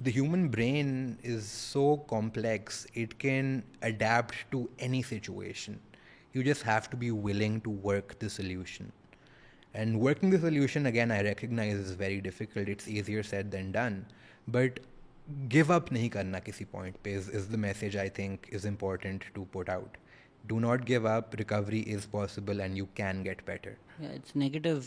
the human brain is so complex, it can adapt to any situation. You just have to be willing to work the solution. And working the solution, again, I recognize is very difficult. It's easier said than done. But give up nahi karna kisi point pe is the message I think is important to put out. Do not give up. Recovery is possible and you can get better. Yeah, it's negative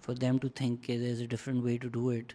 For them to think that there's a different way to do it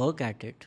work at it,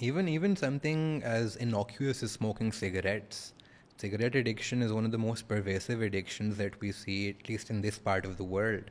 Even something as innocuous as smoking cigarettes. Cigarette addiction is one of the most pervasive addictions that we see, at least in this part of the world.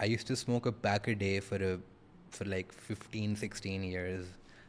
I used to smoke a pack a day for like 15-16 years.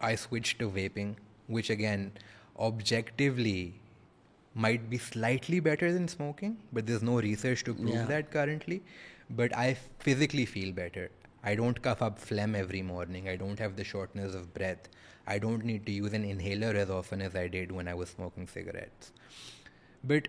I switched to vaping, which again objectively might be slightly better than smoking, but there's no research to prove that currently. But I physically feel better. I don't cough up phlegm every morning. I don't have the shortness of breath. I don't need to use an inhaler as often as I did when I was smoking cigarettes. But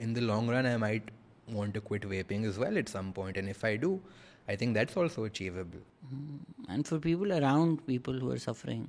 In the long run, I might want to quit vaping as well at some point, and if I do, I think that's also achievable. And for people around people who are suffering,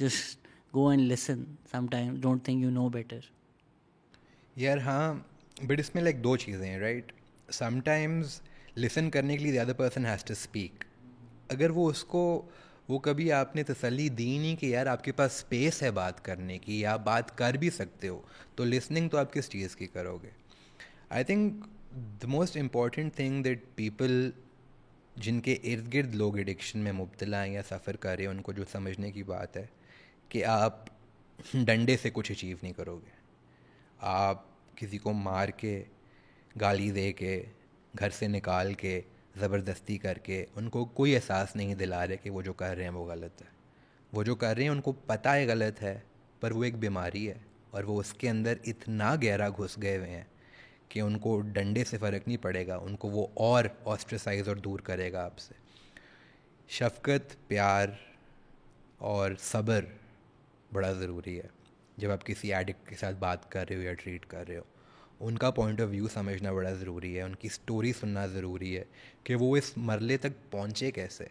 just go and listen sometimes. Don't think you know better. یار ہاں بٹ اس میں لائک دو چیزیں ہیں رائٹ. سم ٹائمز لسن کرنے کے لیے the other person has to speak. اگر وہ کبھی آپ نے تسلی دی نہیں کہ یار آپ کے پاس اسپیس ہے بات کرنے کی یا آپ بات کر بھی سکتے ہو, تو لسننگ تو آپ کس چیز کی کرو گے. I think the most important thing that people جن کے ارد گرد لوگ ایڈکشن میں مبتلا ہیں یا سفر کر رہے ہیں, ان کو جو سمجھنے کی بات ہے کہ آپ ڈنڈے سے کچھ اچیو نہیں کرو گے. آپ کسی کو مار کے, گالی دے کے, گھر سے نکال کے, زبردستی کر کے ان کو کوئی احساس نہیں دلا رہے کہ وہ جو کر رہے ہیں وہ غلط ہے. وہ جو کر رہے ہیں ان کو پتہ ہے غلط ہے, پر وہ ایک بیماری ہے اور وہ اس کے اندر اتنا گہرا گھس گئے ہوئے ہیں کہ ان کو ڈنڈے سے فرق نہیں پڑے گا, ان کو وہ اور آسٹرسائز اور دور کرے گا آپ سے. شفقت, پیار اور صبر بڑا ضروری ہے جب آپ کسی ایڈکٹ کے ساتھ بات کر رہے ہو یا ٹریٹ کر رہے ہو. ان کا پوائنٹ آف ویو سمجھنا بڑا ضروری ہے, ان کی سٹوری سننا ضروری ہے کہ وہ اس مرحلے تک پہنچے کیسے,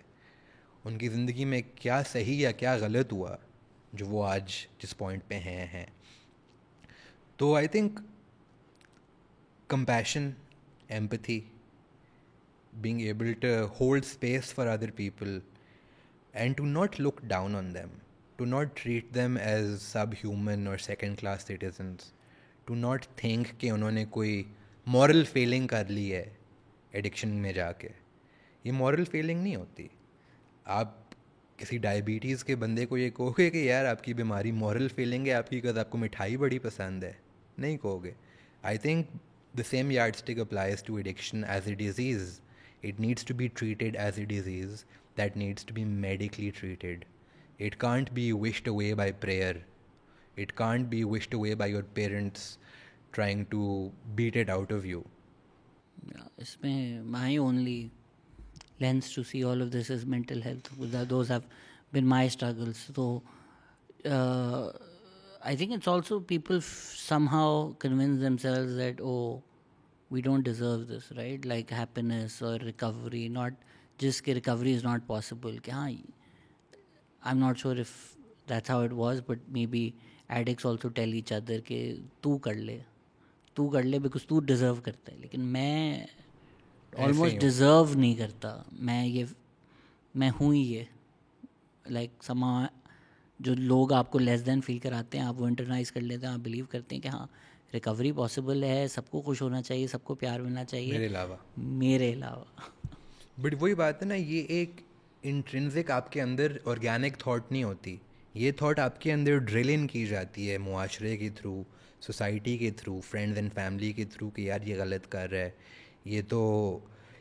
ان کی زندگی میں کیا صحیح یا کیا غلط ہوا جو وہ آج جس پوائنٹ پہ ہیں. تو I think compassion, empathy, being able to hold space for other people and to not look down on them, to not treat them as subhuman or second class citizens, to not think کہ انہوں نے کوئی moral failing کر لی ہے ایڈکشن میں جا کے. یہ moral failing نہیں ہوتی. آپ کسی ڈائبٹیز کے بندے کو یہ کہو گے کہ یار آپ کی بیماری moral failing ہے آپ کی کہ آپ کو مٹھائی بڑی پسند ہے, نہیں کہو گے. I think the same yardstick applies to addiction as a disease. It needs to be treated as a disease that needs to be medically treated. It can't be wished away by prayer. It can't be wished away by your parents trying to beat it out of you. اس میں my only lens to see all of this is mental health. Those have been my struggles. So I think it's also people somehow convince themselves that, oh, we don't deserve this, right? Like happiness or recovery, not just کہ recovery is not possible. کہ ہاں, I'm not sure if that's how it was, but maybe addicts also tell each other کہ تو کر لے because تو deserve کرتا ہے. لیکن میں almost deserve نہیں کرتا. میں ہوں ہی یہ like somehow جو لوگ آپ کو لیس دین فیل کراتے ہیں آپ وہ انٹرنائز کر لیتے ہیں, آپ بلیو کرتے ہیں کہ ہاں ریکوری پاسبل ہے, سب کو خوش ہونا چاہیے, سب کو پیار ملنا چاہیے میرے علاوہ. بٹ وہی بات ہے نا, یہ ایک انٹرنزک آپ کے اندر آرگینک تھاٹ نہیں ہوتی. یہ تھاٹ آپ کے اندر ڈرل ان کی جاتی ہے معاشرے کے تھرو, سوسائٹی کے تھرو, فرینڈز اینڈ فیملی کے تھرو کہ یار یہ غلط کر رہا ہے, یہ تو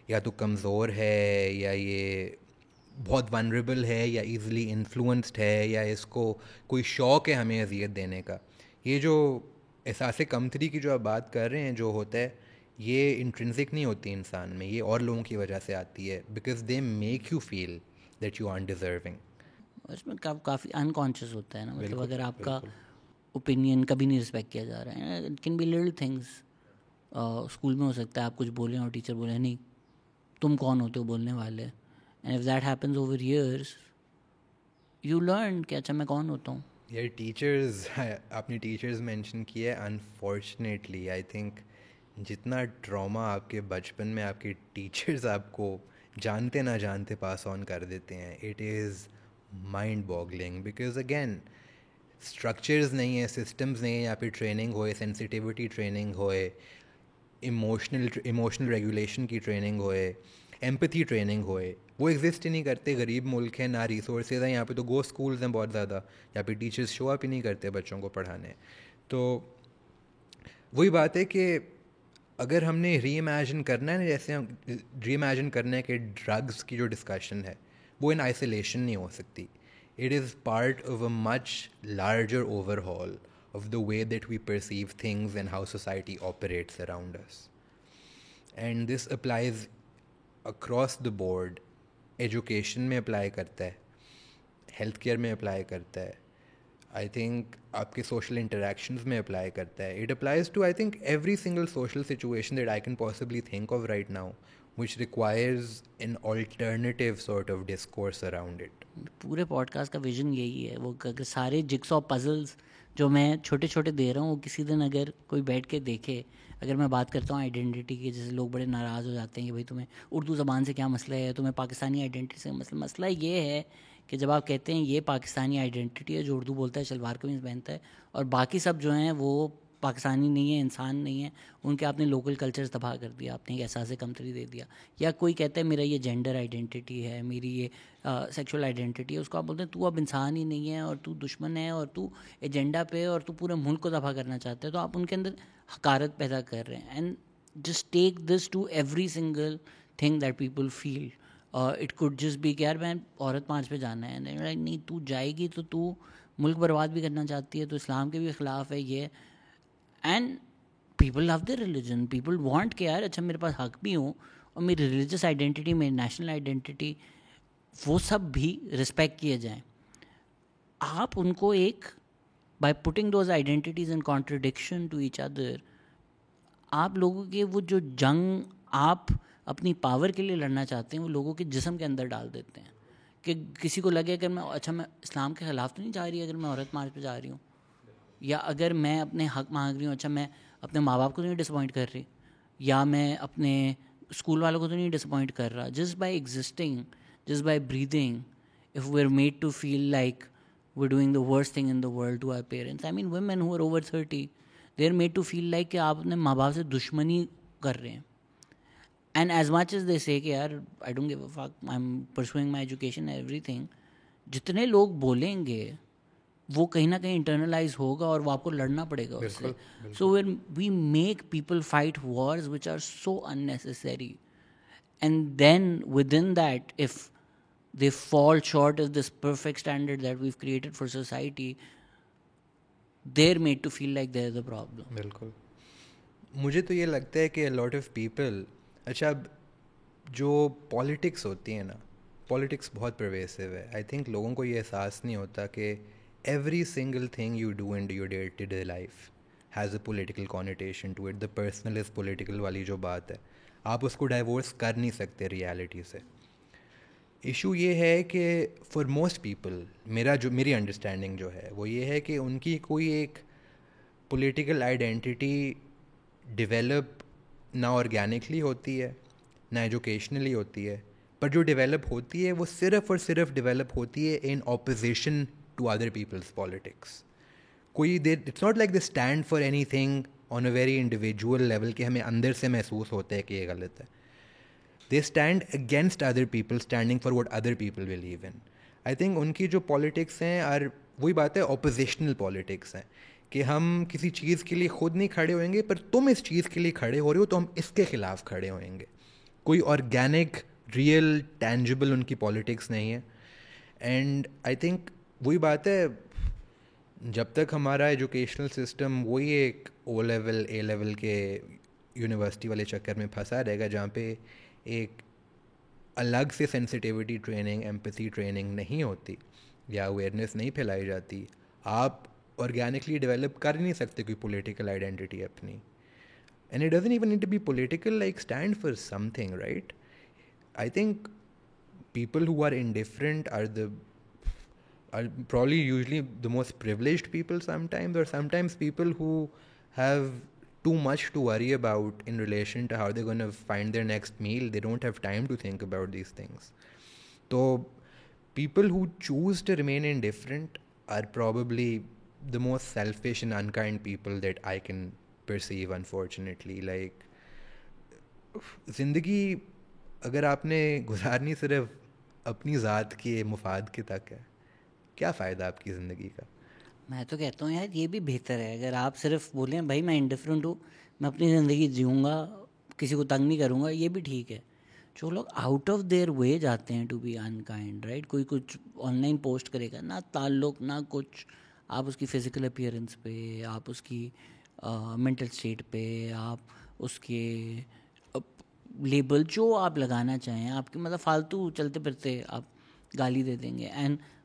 یا تو کمزور ہے یا یہ بہت ونریبل ہے یا ایزیلی انفلوئنسڈ ہے یا اس کو کوئی شوق ہے ہمیں اذیت دینے کا. یہ جو احساس کمتری کی جو آپ بات کر رہے ہیں جو ہوتا ہے, یہ انٹرنسک نہیں ہوتی انسان میں, یہ اور لوگوں کی وجہ سے آتی ہے because they make you feel that you aren't deserving. اس میں کافی انکانشیس ہوتا ہے نا, مطلب اگر آپ کا اوپینین کبھی نہیں رسپیکٹ کیا جا رہا ہے, it can be little things. School میں ہو سکتا ہے آپ کچھ بولیں اور ٹیچر بولے نہیں تم کون ہوتے ہو بولنے والے, and if that happens over years you learn کہ اچھا میں کون ہوتا ہوں. یار ٹیچرز, آپ نے ٹیچرز مینشن کیا ہے, انفارچونیٹلی آئی تھنک جتنا ٹراما آپ کے بچپن میں آپ کے ٹیچرز آپ کو جانتے نہ جانتے پاس آن کر دیتے ہیں, it is mind boggling because again structures نہیں ہیں, سسٹمز نہیں ہیں, یہاں پہ ٹریننگ ہوئے, سینسٹیوٹی ٹریننگ ہوئے, ایموشنل ریگولیشن کی ٹریننگ ہوئے, ایمپتھی ٹریننگ ہوئے, وہ ایگزسٹ ہی نہیں کرتے. غریب ملک ہے, نہ ریسورسز ہیں, یہاں پہ تو گو اسکولز ہیں بہت زیادہ, یہاں پہ ٹیچرز شو اپ ہی نہیں کرتے بچوں کو پڑھانے. تو وہی بات ہے کہ اگر ہم نے ری امیجن کرنا ہے نا, جیسے ہم ری امیجن کرنا ہے کہ ڈرگس کی جو ڈسکشن ہے وہ ان آئسولیشن نہیں ہو سکتی. It is part of a much larger overhaul of the way that we perceive things and how society operates around us, and this applies across the board. Education میں اپلائی کرتا ہے, ہیلتھ کیئر میں اپلائی کرتا ہے, آئی تھنک آپ کے سوشل انٹریکشنز میں اپلائی کرتا ہے. It applies to I think every single social situation that I can possibly think of right now which requires an alternative sort of discourse around it. پورے پوڈ کاسٹ کا ویژن یہی ہے. وہ سارے جگس آف پزلز جو میں چھوٹے چھوٹے دے رہا ہوں وہ کسی دن اگر کوئی بیٹھ کے دیکھے, اگر میں بات کرتا ہوں آئیڈینٹی کی, جیسے لوگ بڑے ناراض ہو جاتے ہیں کہ بھائی تمہیں اردو زبان سے کیا مسئلہ ہے, تمہیں پاکستانی آئیڈینٹی سے مسئلہ یہ ہے کہ جب آپ کہتے ہیں یہ پاکستانی آئیڈینٹی ہے, جو اردو بولتا ہے شلوار قمیض پہنتا ہے, اور باقی سب جو ہیں وہ پاکستانی نہیں ہے, انسان نہیں ہے, ان کے آپ نے لوکل کلچرز تباہ کر دیا, آپ نے ایک احساس کمتری دے دیا. یا کوئی کہتا ہے میرا یہ جینڈر آئیڈینٹی ہے, میری یہ سیکشول آئیڈینٹی ہے, اس کو آپ بولتے ہیں تو اب انسان ہی نہیں ہے, اور تو دشمن ہے, اور تو ایجنڈا پہ, اور تو پورے ملک کو تباہ کرنا چاہتے ہیں. تو آپ ان کے اندر حقارت پیدا کر رہے ہیں. And just take this to every single thing that people feel. It could just be کہ یار میں عورت مارچ پہ جانا ہے, نہیں تو جائے گی تو ملک برباد بھی کرنا چاہتی ہے, تو اسلام کے بھی خلاف ہے یہ. And people love their religion, people want کہ یار اچھا میرے پاس حق بھی ہوں, اور میری ریلیجس آئیڈینٹی, میری نیشنل آئیڈینٹی, وہ سب بھی رسپیکٹ کیے جائیں. آپ ان کو ایک by putting those identities in contradiction to each other, آپ لوگوں کے وہ جو جنگ آپ اپنی پاور کے لیے لڑنا چاہتے ہیں وہ لوگوں کے جسم کے اندر ڈال دیتے ہیں. کہ کسی کو لگے اگر میں اچھا میں اسلام کے خلاف تو نہیں جا رہی اگر میں عورت مارچ پہ جا رہی ہوں, یا اگر میں اپنے حق مانگ رہی ہوں, اچھا میں اپنے ماں باپ کو تو نہیں ڈس اپوائنٹ کر رہی, یا میں اپنے اسکول والوں کو تو نہیں ڈس اپوائنٹ کر رہا. Just by existing, just by breathing, if we're made to feel like we're doing the worst thing in the world to our parents. I mean women who are over 30, they're made to feel like کہ آپ اپنے ماں باپ سے دشمنی کر رہے ہیں. And as much as they say کہ یار I don't give a fuck, I'm pursuing my education and everything, جتنے لوگ بولیں گے وہ کہیں نہ کہیں انٹرنلائز ہوگا اور وہ آپ کو لڑنا پڑے گا اس سے. So we make people fight wars which are so unnecessary, and then within that if they fall short of this perfect standard that we've created for society, they're made to feel like they're the problem. بالکل. مجھے تو یہ لگتا ہے کہ a lot of people, اچھا جو پالیٹکس ہوتی ہے نا, پالیٹکس بہت پرویسو ہے. آئی تھنک لوگوں کو یہ احساس نہیں ہوتا کہ every single thing you do in your day to day life has a political connotation to it. The personal is political والی جو بات ہے, آپ اس کو ڈائیورس کر نہیں سکتے ریالٹی سے. ایشو یہ ہے کہ فار موسٹ پیپل, میری انڈرسٹینڈنگ جو ہے وہ یہ ہے کہ ان کی کوئی ایک پولیٹیکل آئیڈینٹی ڈیولپ نہ آرگینکلی ہوتی ہے نہ ایجوکیشنلی ہوتی ہے, پر جو ڈیولپ ہوتی ہے وہ صرف اور صرف ڈیولپ ہوتی ہے in opposition to other people's politics. کوئی it's not like they stand for anything on a very individual level کہ ہمیں اندر سے محسوس ہوتا ہے کہ یہ غلط ہے. They stand against other people, standing for what other people believe in. I think in کی جو پالیٹکس ہیں اور وہی بات ہے اپوزیشنل پالیٹکس ہیں کہ ہم کسی چیز کے لیے خود نہیں کھڑے ہوئیں گے, پر تم اس چیز کے لیے کھڑے ہو رہے ہو تو ہم اس کے خلاف کھڑے ہوئیں گے. کوئی آرگینک ریئل ٹینجبل ان کی پالیٹکس نہیں ہے. اینڈ آئی تھنک وہی بات ہے, جب تک ہمارا ایجوکیشنل سسٹم وہی ایک او لیول اے لیول کے یونیورسٹی والے چکر میں پھنسا رہے گا جہاں پہ ایک الگ سے سینسٹیوٹی ٹریننگ, ایمپتھی ٹریننگ نہیں ہوتی یا اویئرنیس نہیں پھیلائی جاتی, آپ آرگینکلی ڈیولپ کر نہیں سکتے کوئی پولیٹیکل آئیڈینٹی اپنی. And it doesn't even need to be political, like stand for something, right. I think people who are indifferent are probably usually the most privileged people sometimes, or sometimes people who have too much to worry about in relation to how they're going to find their next meal. They don't have time to think about these things. So people who choose to remain indifferent are probably the most selfish and unkind people that I can perceive, unfortunately. Like زندگی اگر آپ نے گزارنی صرف اپنی ذات کے مفاد کے تک ہے, کیا فائدہ آپ کی زندگی کا؟ میں تو کہتا ہوں یار یہ بھی بہتر ہے اگر آپ صرف بولیں بھائی میں انڈیفرنٹ ہوں, میں اپنی زندگی جیوں گا, کسی کو تنگ نہیں کروں گا, یہ بھی ٹھیک ہے. جو لوگ آؤٹ آف دیئر وے جاتے ہیں ٹو بی انکائنڈ, رائٹ, کوئی کچھ آن لائن پوسٹ کرے گا, نہ تعلق نہ کچھ, آپ اس کی فزیکل اپیئرنس پہ, آپ اس کی مینٹل اسٹیٹ پہ, آپ اس کے لیبل جو آپ لگانا چاہیں, آپ کے مطلب فالتو چلتے پھرتے آپ گالی دے دیں گے. And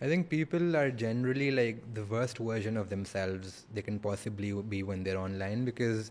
I think people are generally like the worst version of themselves they can possibly be when they're online, because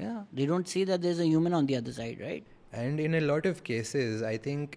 Yeah, they don't see that there's a human on the other side, right? And in a lot of cases I think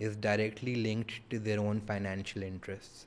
is directly linked to their own financial interests.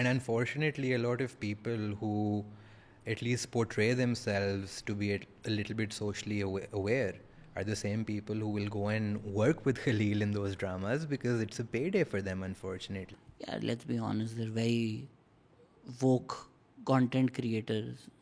And unfortunately, a lot of people who at least portray themselves to be a little bit socially aware are the same people who will go and work with Khalil in those dramas because it's a payday for them, unfortunately. Yeah, let's be honest, they're very woke content creators.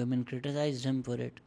women criticized him for it.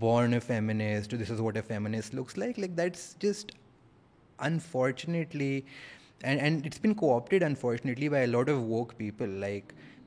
born a feminist, this is what a feminist looks like that's just unfortunately and it's been co-opted unfortunately by a lot of woke people. Like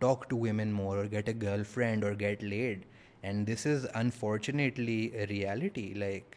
talk to women more or get a girlfriend or get laid, and this is unfortunately a reality. Like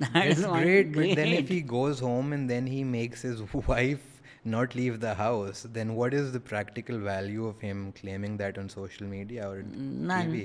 that's great, but then if he goes home and then he makes his wife not leave the house, then what is the practical value of him claiming that on social media or TV?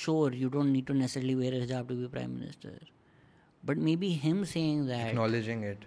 sure you don't need to necessarily wear a hijab to be prime minister, but maybe him saying that, acknowledging it,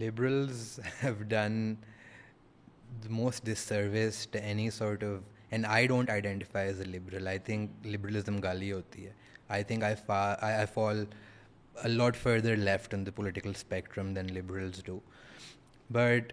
Liberals have done the most disservice to any sort of, and I don't identify as a liberal. I think liberalism gali hoti hai. I think I fall a lot further left on the political spectrum than liberals do. But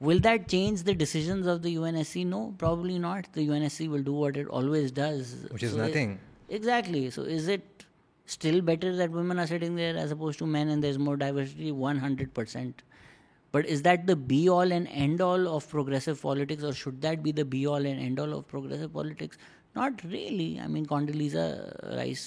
Will that change the decisions of the UNSC? No, probably not. The UNSC will do what it always does. Which is nothing. Exactly. So is it still better that women are sitting there as opposed to men and there's more diversity? 100%. But is that the be-all and end-all of progressive politics, or should that be the be-all and end-all of progressive politics? Not really. I mean, Condoleezza Rice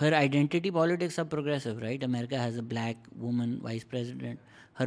Her identity politics are progressive, right? America has a black woman vice president. Her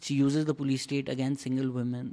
she uses the police state against single women.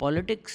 politics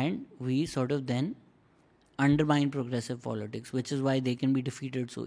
and we sort of then undermine progressive politics, which is why they can be defeated so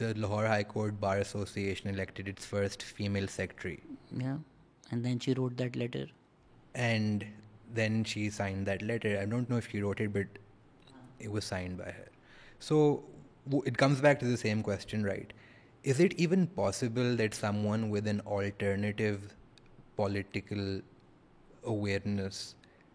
the Lahore High Court Bar Association elected its first female secretary. Yeah, and then she wrote that letter. And then she signed that letter. I don't know if she wrote it, but it was signed by her. So it comes back to the same question, right? Is it even possible that someone with an alternative political awareness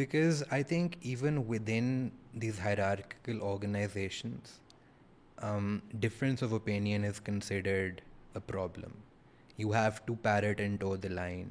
Because I think even within these hierarchical organizations, difference of opinion is considered a problem. You have to parrot and toe the line.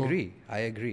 agree.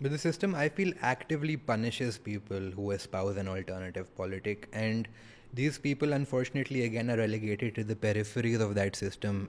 But the system, I feel, actively punishes people who espouse an alternative politic, and these people, unfortunately, again are relegated to the peripheries of that system.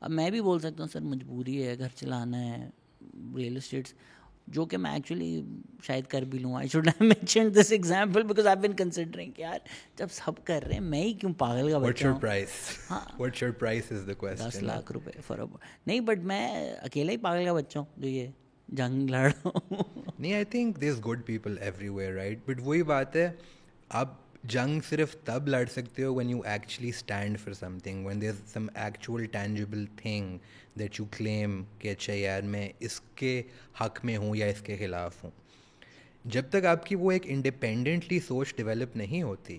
اب میں بھی بول سکتا ہوں سر مجبوری ہے, گھر چلانا ہے, ریئل اسٹیٹس, جو کہ میں ایکچولی شاید کر بھی لوں. I should have mentioned this example because I been considering کہ یار جب سب کر رہے ہیں میں ہی کیوں پاگل کا بچہ ہوں. ہاں, what's your price is the question. 10 lakh روپے فار نہیں, بٹ میں اکیلا ہی پاگل کا بچہ ہوں جو یہ جنگ لڑ رہا ہوں. نہیں, I think there is good people everywhere right, but وہی بات ہے, آپ جنگ صرف تب لڑ سکتے ہو when you actually stand for something, when there is some actual tangible thing that you claim کہ اچھا یار میں اس کے حق میں ہوں یا اس کے خلاف ہوں. جب تک آپ کی وہ ایک انڈیپینڈنٹلی سوچ ڈیولپ نہیں ہوتی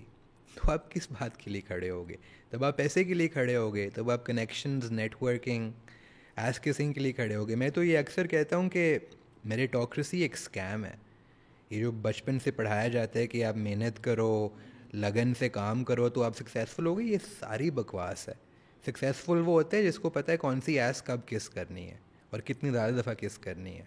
تو آپ کس بات کے لیے کھڑے ہوگے. تب آپ پیسے کے لیے کھڑے ہوگے, تب آپ connections, networking, ass kissing کے لیے کھڑے ہوگے. میں تو یہ اکثر کہتا ہوں کہ میریٹوکریسی ایک اسکیم ہے. یہ جو بچپن سے پڑھایا جاتا ہے کہ آپ محنت کرو, لگن سے کام کرو تو آپ سکسیزفل ہوگے, یہ ساری بکواس ہے. سکسیزفل وہ ہوتا ہے جس کو پتہ ہے کون سی ایس کب کس کرنی ہے اور کتنی زیادہ دفعہ کس کرنی ہے.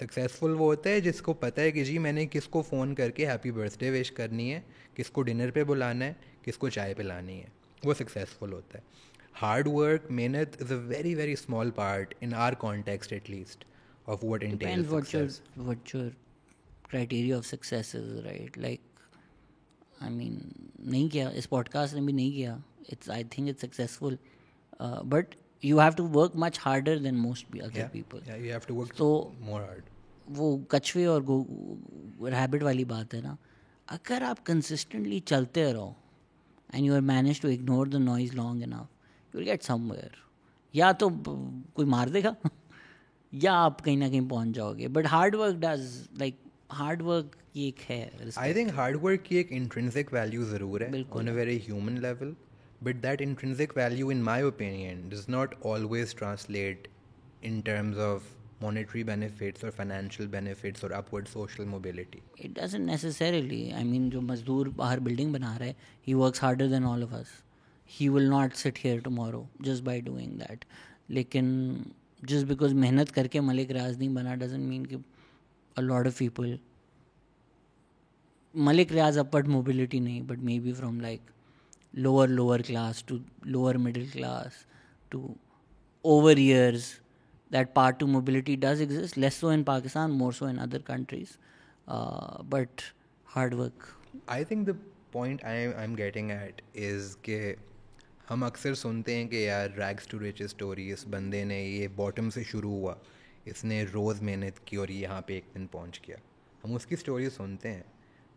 سکسیزفل وہ ہوتا ہے جس کو پتہ ہے کہ جی میں نے کس کو فون کر کے ہیپی برتھ ڈے وش کرنی ہے, کس کو ڈنر پہ بلانا ہے, کس کو چائے پلانی ہے. وہ سکسیزفل ہوتا ہے. ہارڈ ورک, محنت is a very very small part in our context at least of what entails success. What your criteria of success is, right? Like, I mean, نہیں کیا, اس پوڈ کاسٹ نے بھی نہیں کیا. I think it's successful, but you have to work much harder than most other people. Yeah, you have to work more hard. وہ کچھوے اور ریبٹ والی بات ہے نا, اگر آپ کنسسٹنٹلی چلتے رہو and you are manage to ignore the noise long enough, you will get somewhere. یا تو کوئی مار دے گا یا آپ کہیں نہ کہیں پہنچ جاؤ گے. But hard work does, like hard work کی ایک ہے. آئی تھنک ہارڈ ورک کی ایک انٹرنسک ویلیو ضرور ہے on a very human level, but that intrinsic value in my opinion does not always translate in terms of monetary benefits or financial benefits or upward social mobility. It doesn't necessarily. I mean, جو مزدور باہر بلڈنگ بنا رہا ہے, he works harder than all of us. He will not sit here tomorrow just by doing that. لیکن just because محنت کر کے ملک ریاض نہیں بنا doesn't mean کہ a lot of people, Malik Riyadh upward mobility نہیں, but maybe from like lower class to lower middle class to over years, that part to mobility does exist, less so in Pakistan, more so in other countries, but hard work. I think the point I'm getting at is کہ ہم اکثر سنتے ہیں کہ یار ریگس ٹو ریچ اسٹوری, اس بندے نے یہ باٹم سے شروع ہوا, اس نے روز محنت کی اور یہاں پہ ایک دن پہنچ گیا. ہم اس کی اسٹوری سنتے ہیں,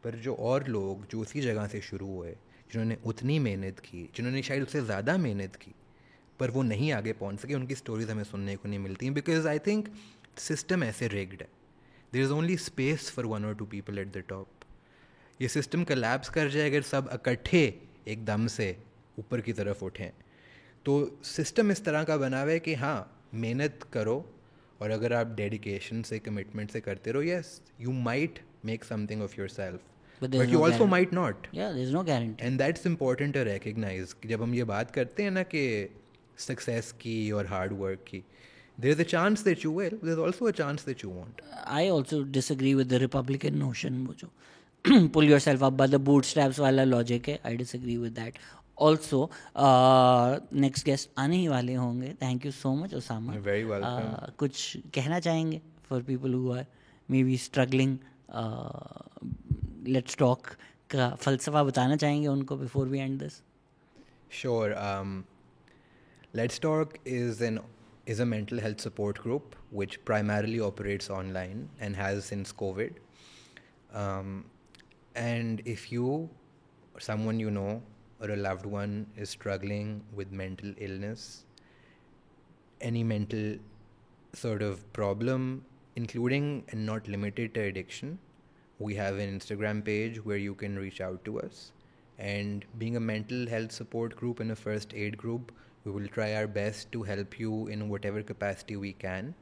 پر جو اور لوگ جو اسی جگہ سے شروع ہوئے, جنہوں نے اتنی محنت کی, جنہوں نے شاید اس سے زیادہ محنت کی, پر وہ نہیں آگے پہنچ سکے, ان کی اسٹوریز ہمیں سننے کو نہیں ملتی ہیں. بیکاز آئی تھنک سسٹم ایسے ریگڈ ہے, there is only space for 1 or 2 people at the top. یہ سسٹم کلیپس کر جائے اگر سب اکٹھے ایک دم سے اوپر کی طرف اٹھیں. تو سسٹم اس طرح کا بنا ہوا ہے کہ ہاں محنت کرو, اور اگر آپ ڈیڈیکیشن سے, کمٹمنٹ سے کرتے رہو, yes you might make some thing of your self, but you also might not. Yeah, there's no guarantee. And that's important to recognize کہ جب ہم یہ بات کرتے ہیں نا کہ سکسیس کی اور ہارڈ ورک کی, there is a chance that you will, there's also a chance that you won't. I also disagree with the Republican notion, وہ جو pull yourself up by the bootstraps والا logic ہے. I disagree with that. Also, next guest آنے ہی والے ہوں گے. Thank you so much, Osama. You're very welcome. کچھ کہنا چاہیں گے for people who are maybe struggling, let's talk کا فلسفہ بتانا چاہیں گے ان کو before we end this? Sure. Let's Talk is a mental health support group which primarily operates online and has since COVID. And if you or someone you know or a loved one is struggling with mental illness, any mental sort of problem, including and not limited to addiction, we have an Instagram page where you can reach out to us. And being a mental health support group and a first aid group, we will try our best to help you in whatever capacity we can.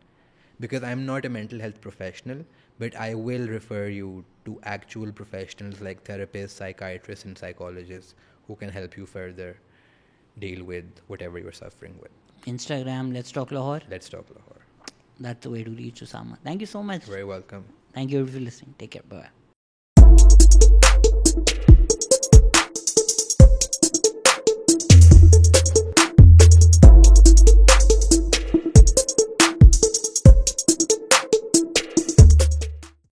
Because I'm not a mental health professional, but I will refer you to actual professionals like therapists, psychiatrists, and psychologists who can help you further deal with whatever you're suffering with. Instagram, Let's Talk Lahore. Let's Talk Lahore. That's the way to reach Osama. Thank you so much. You're very welcome. Thank you for listening. Take care. Bye.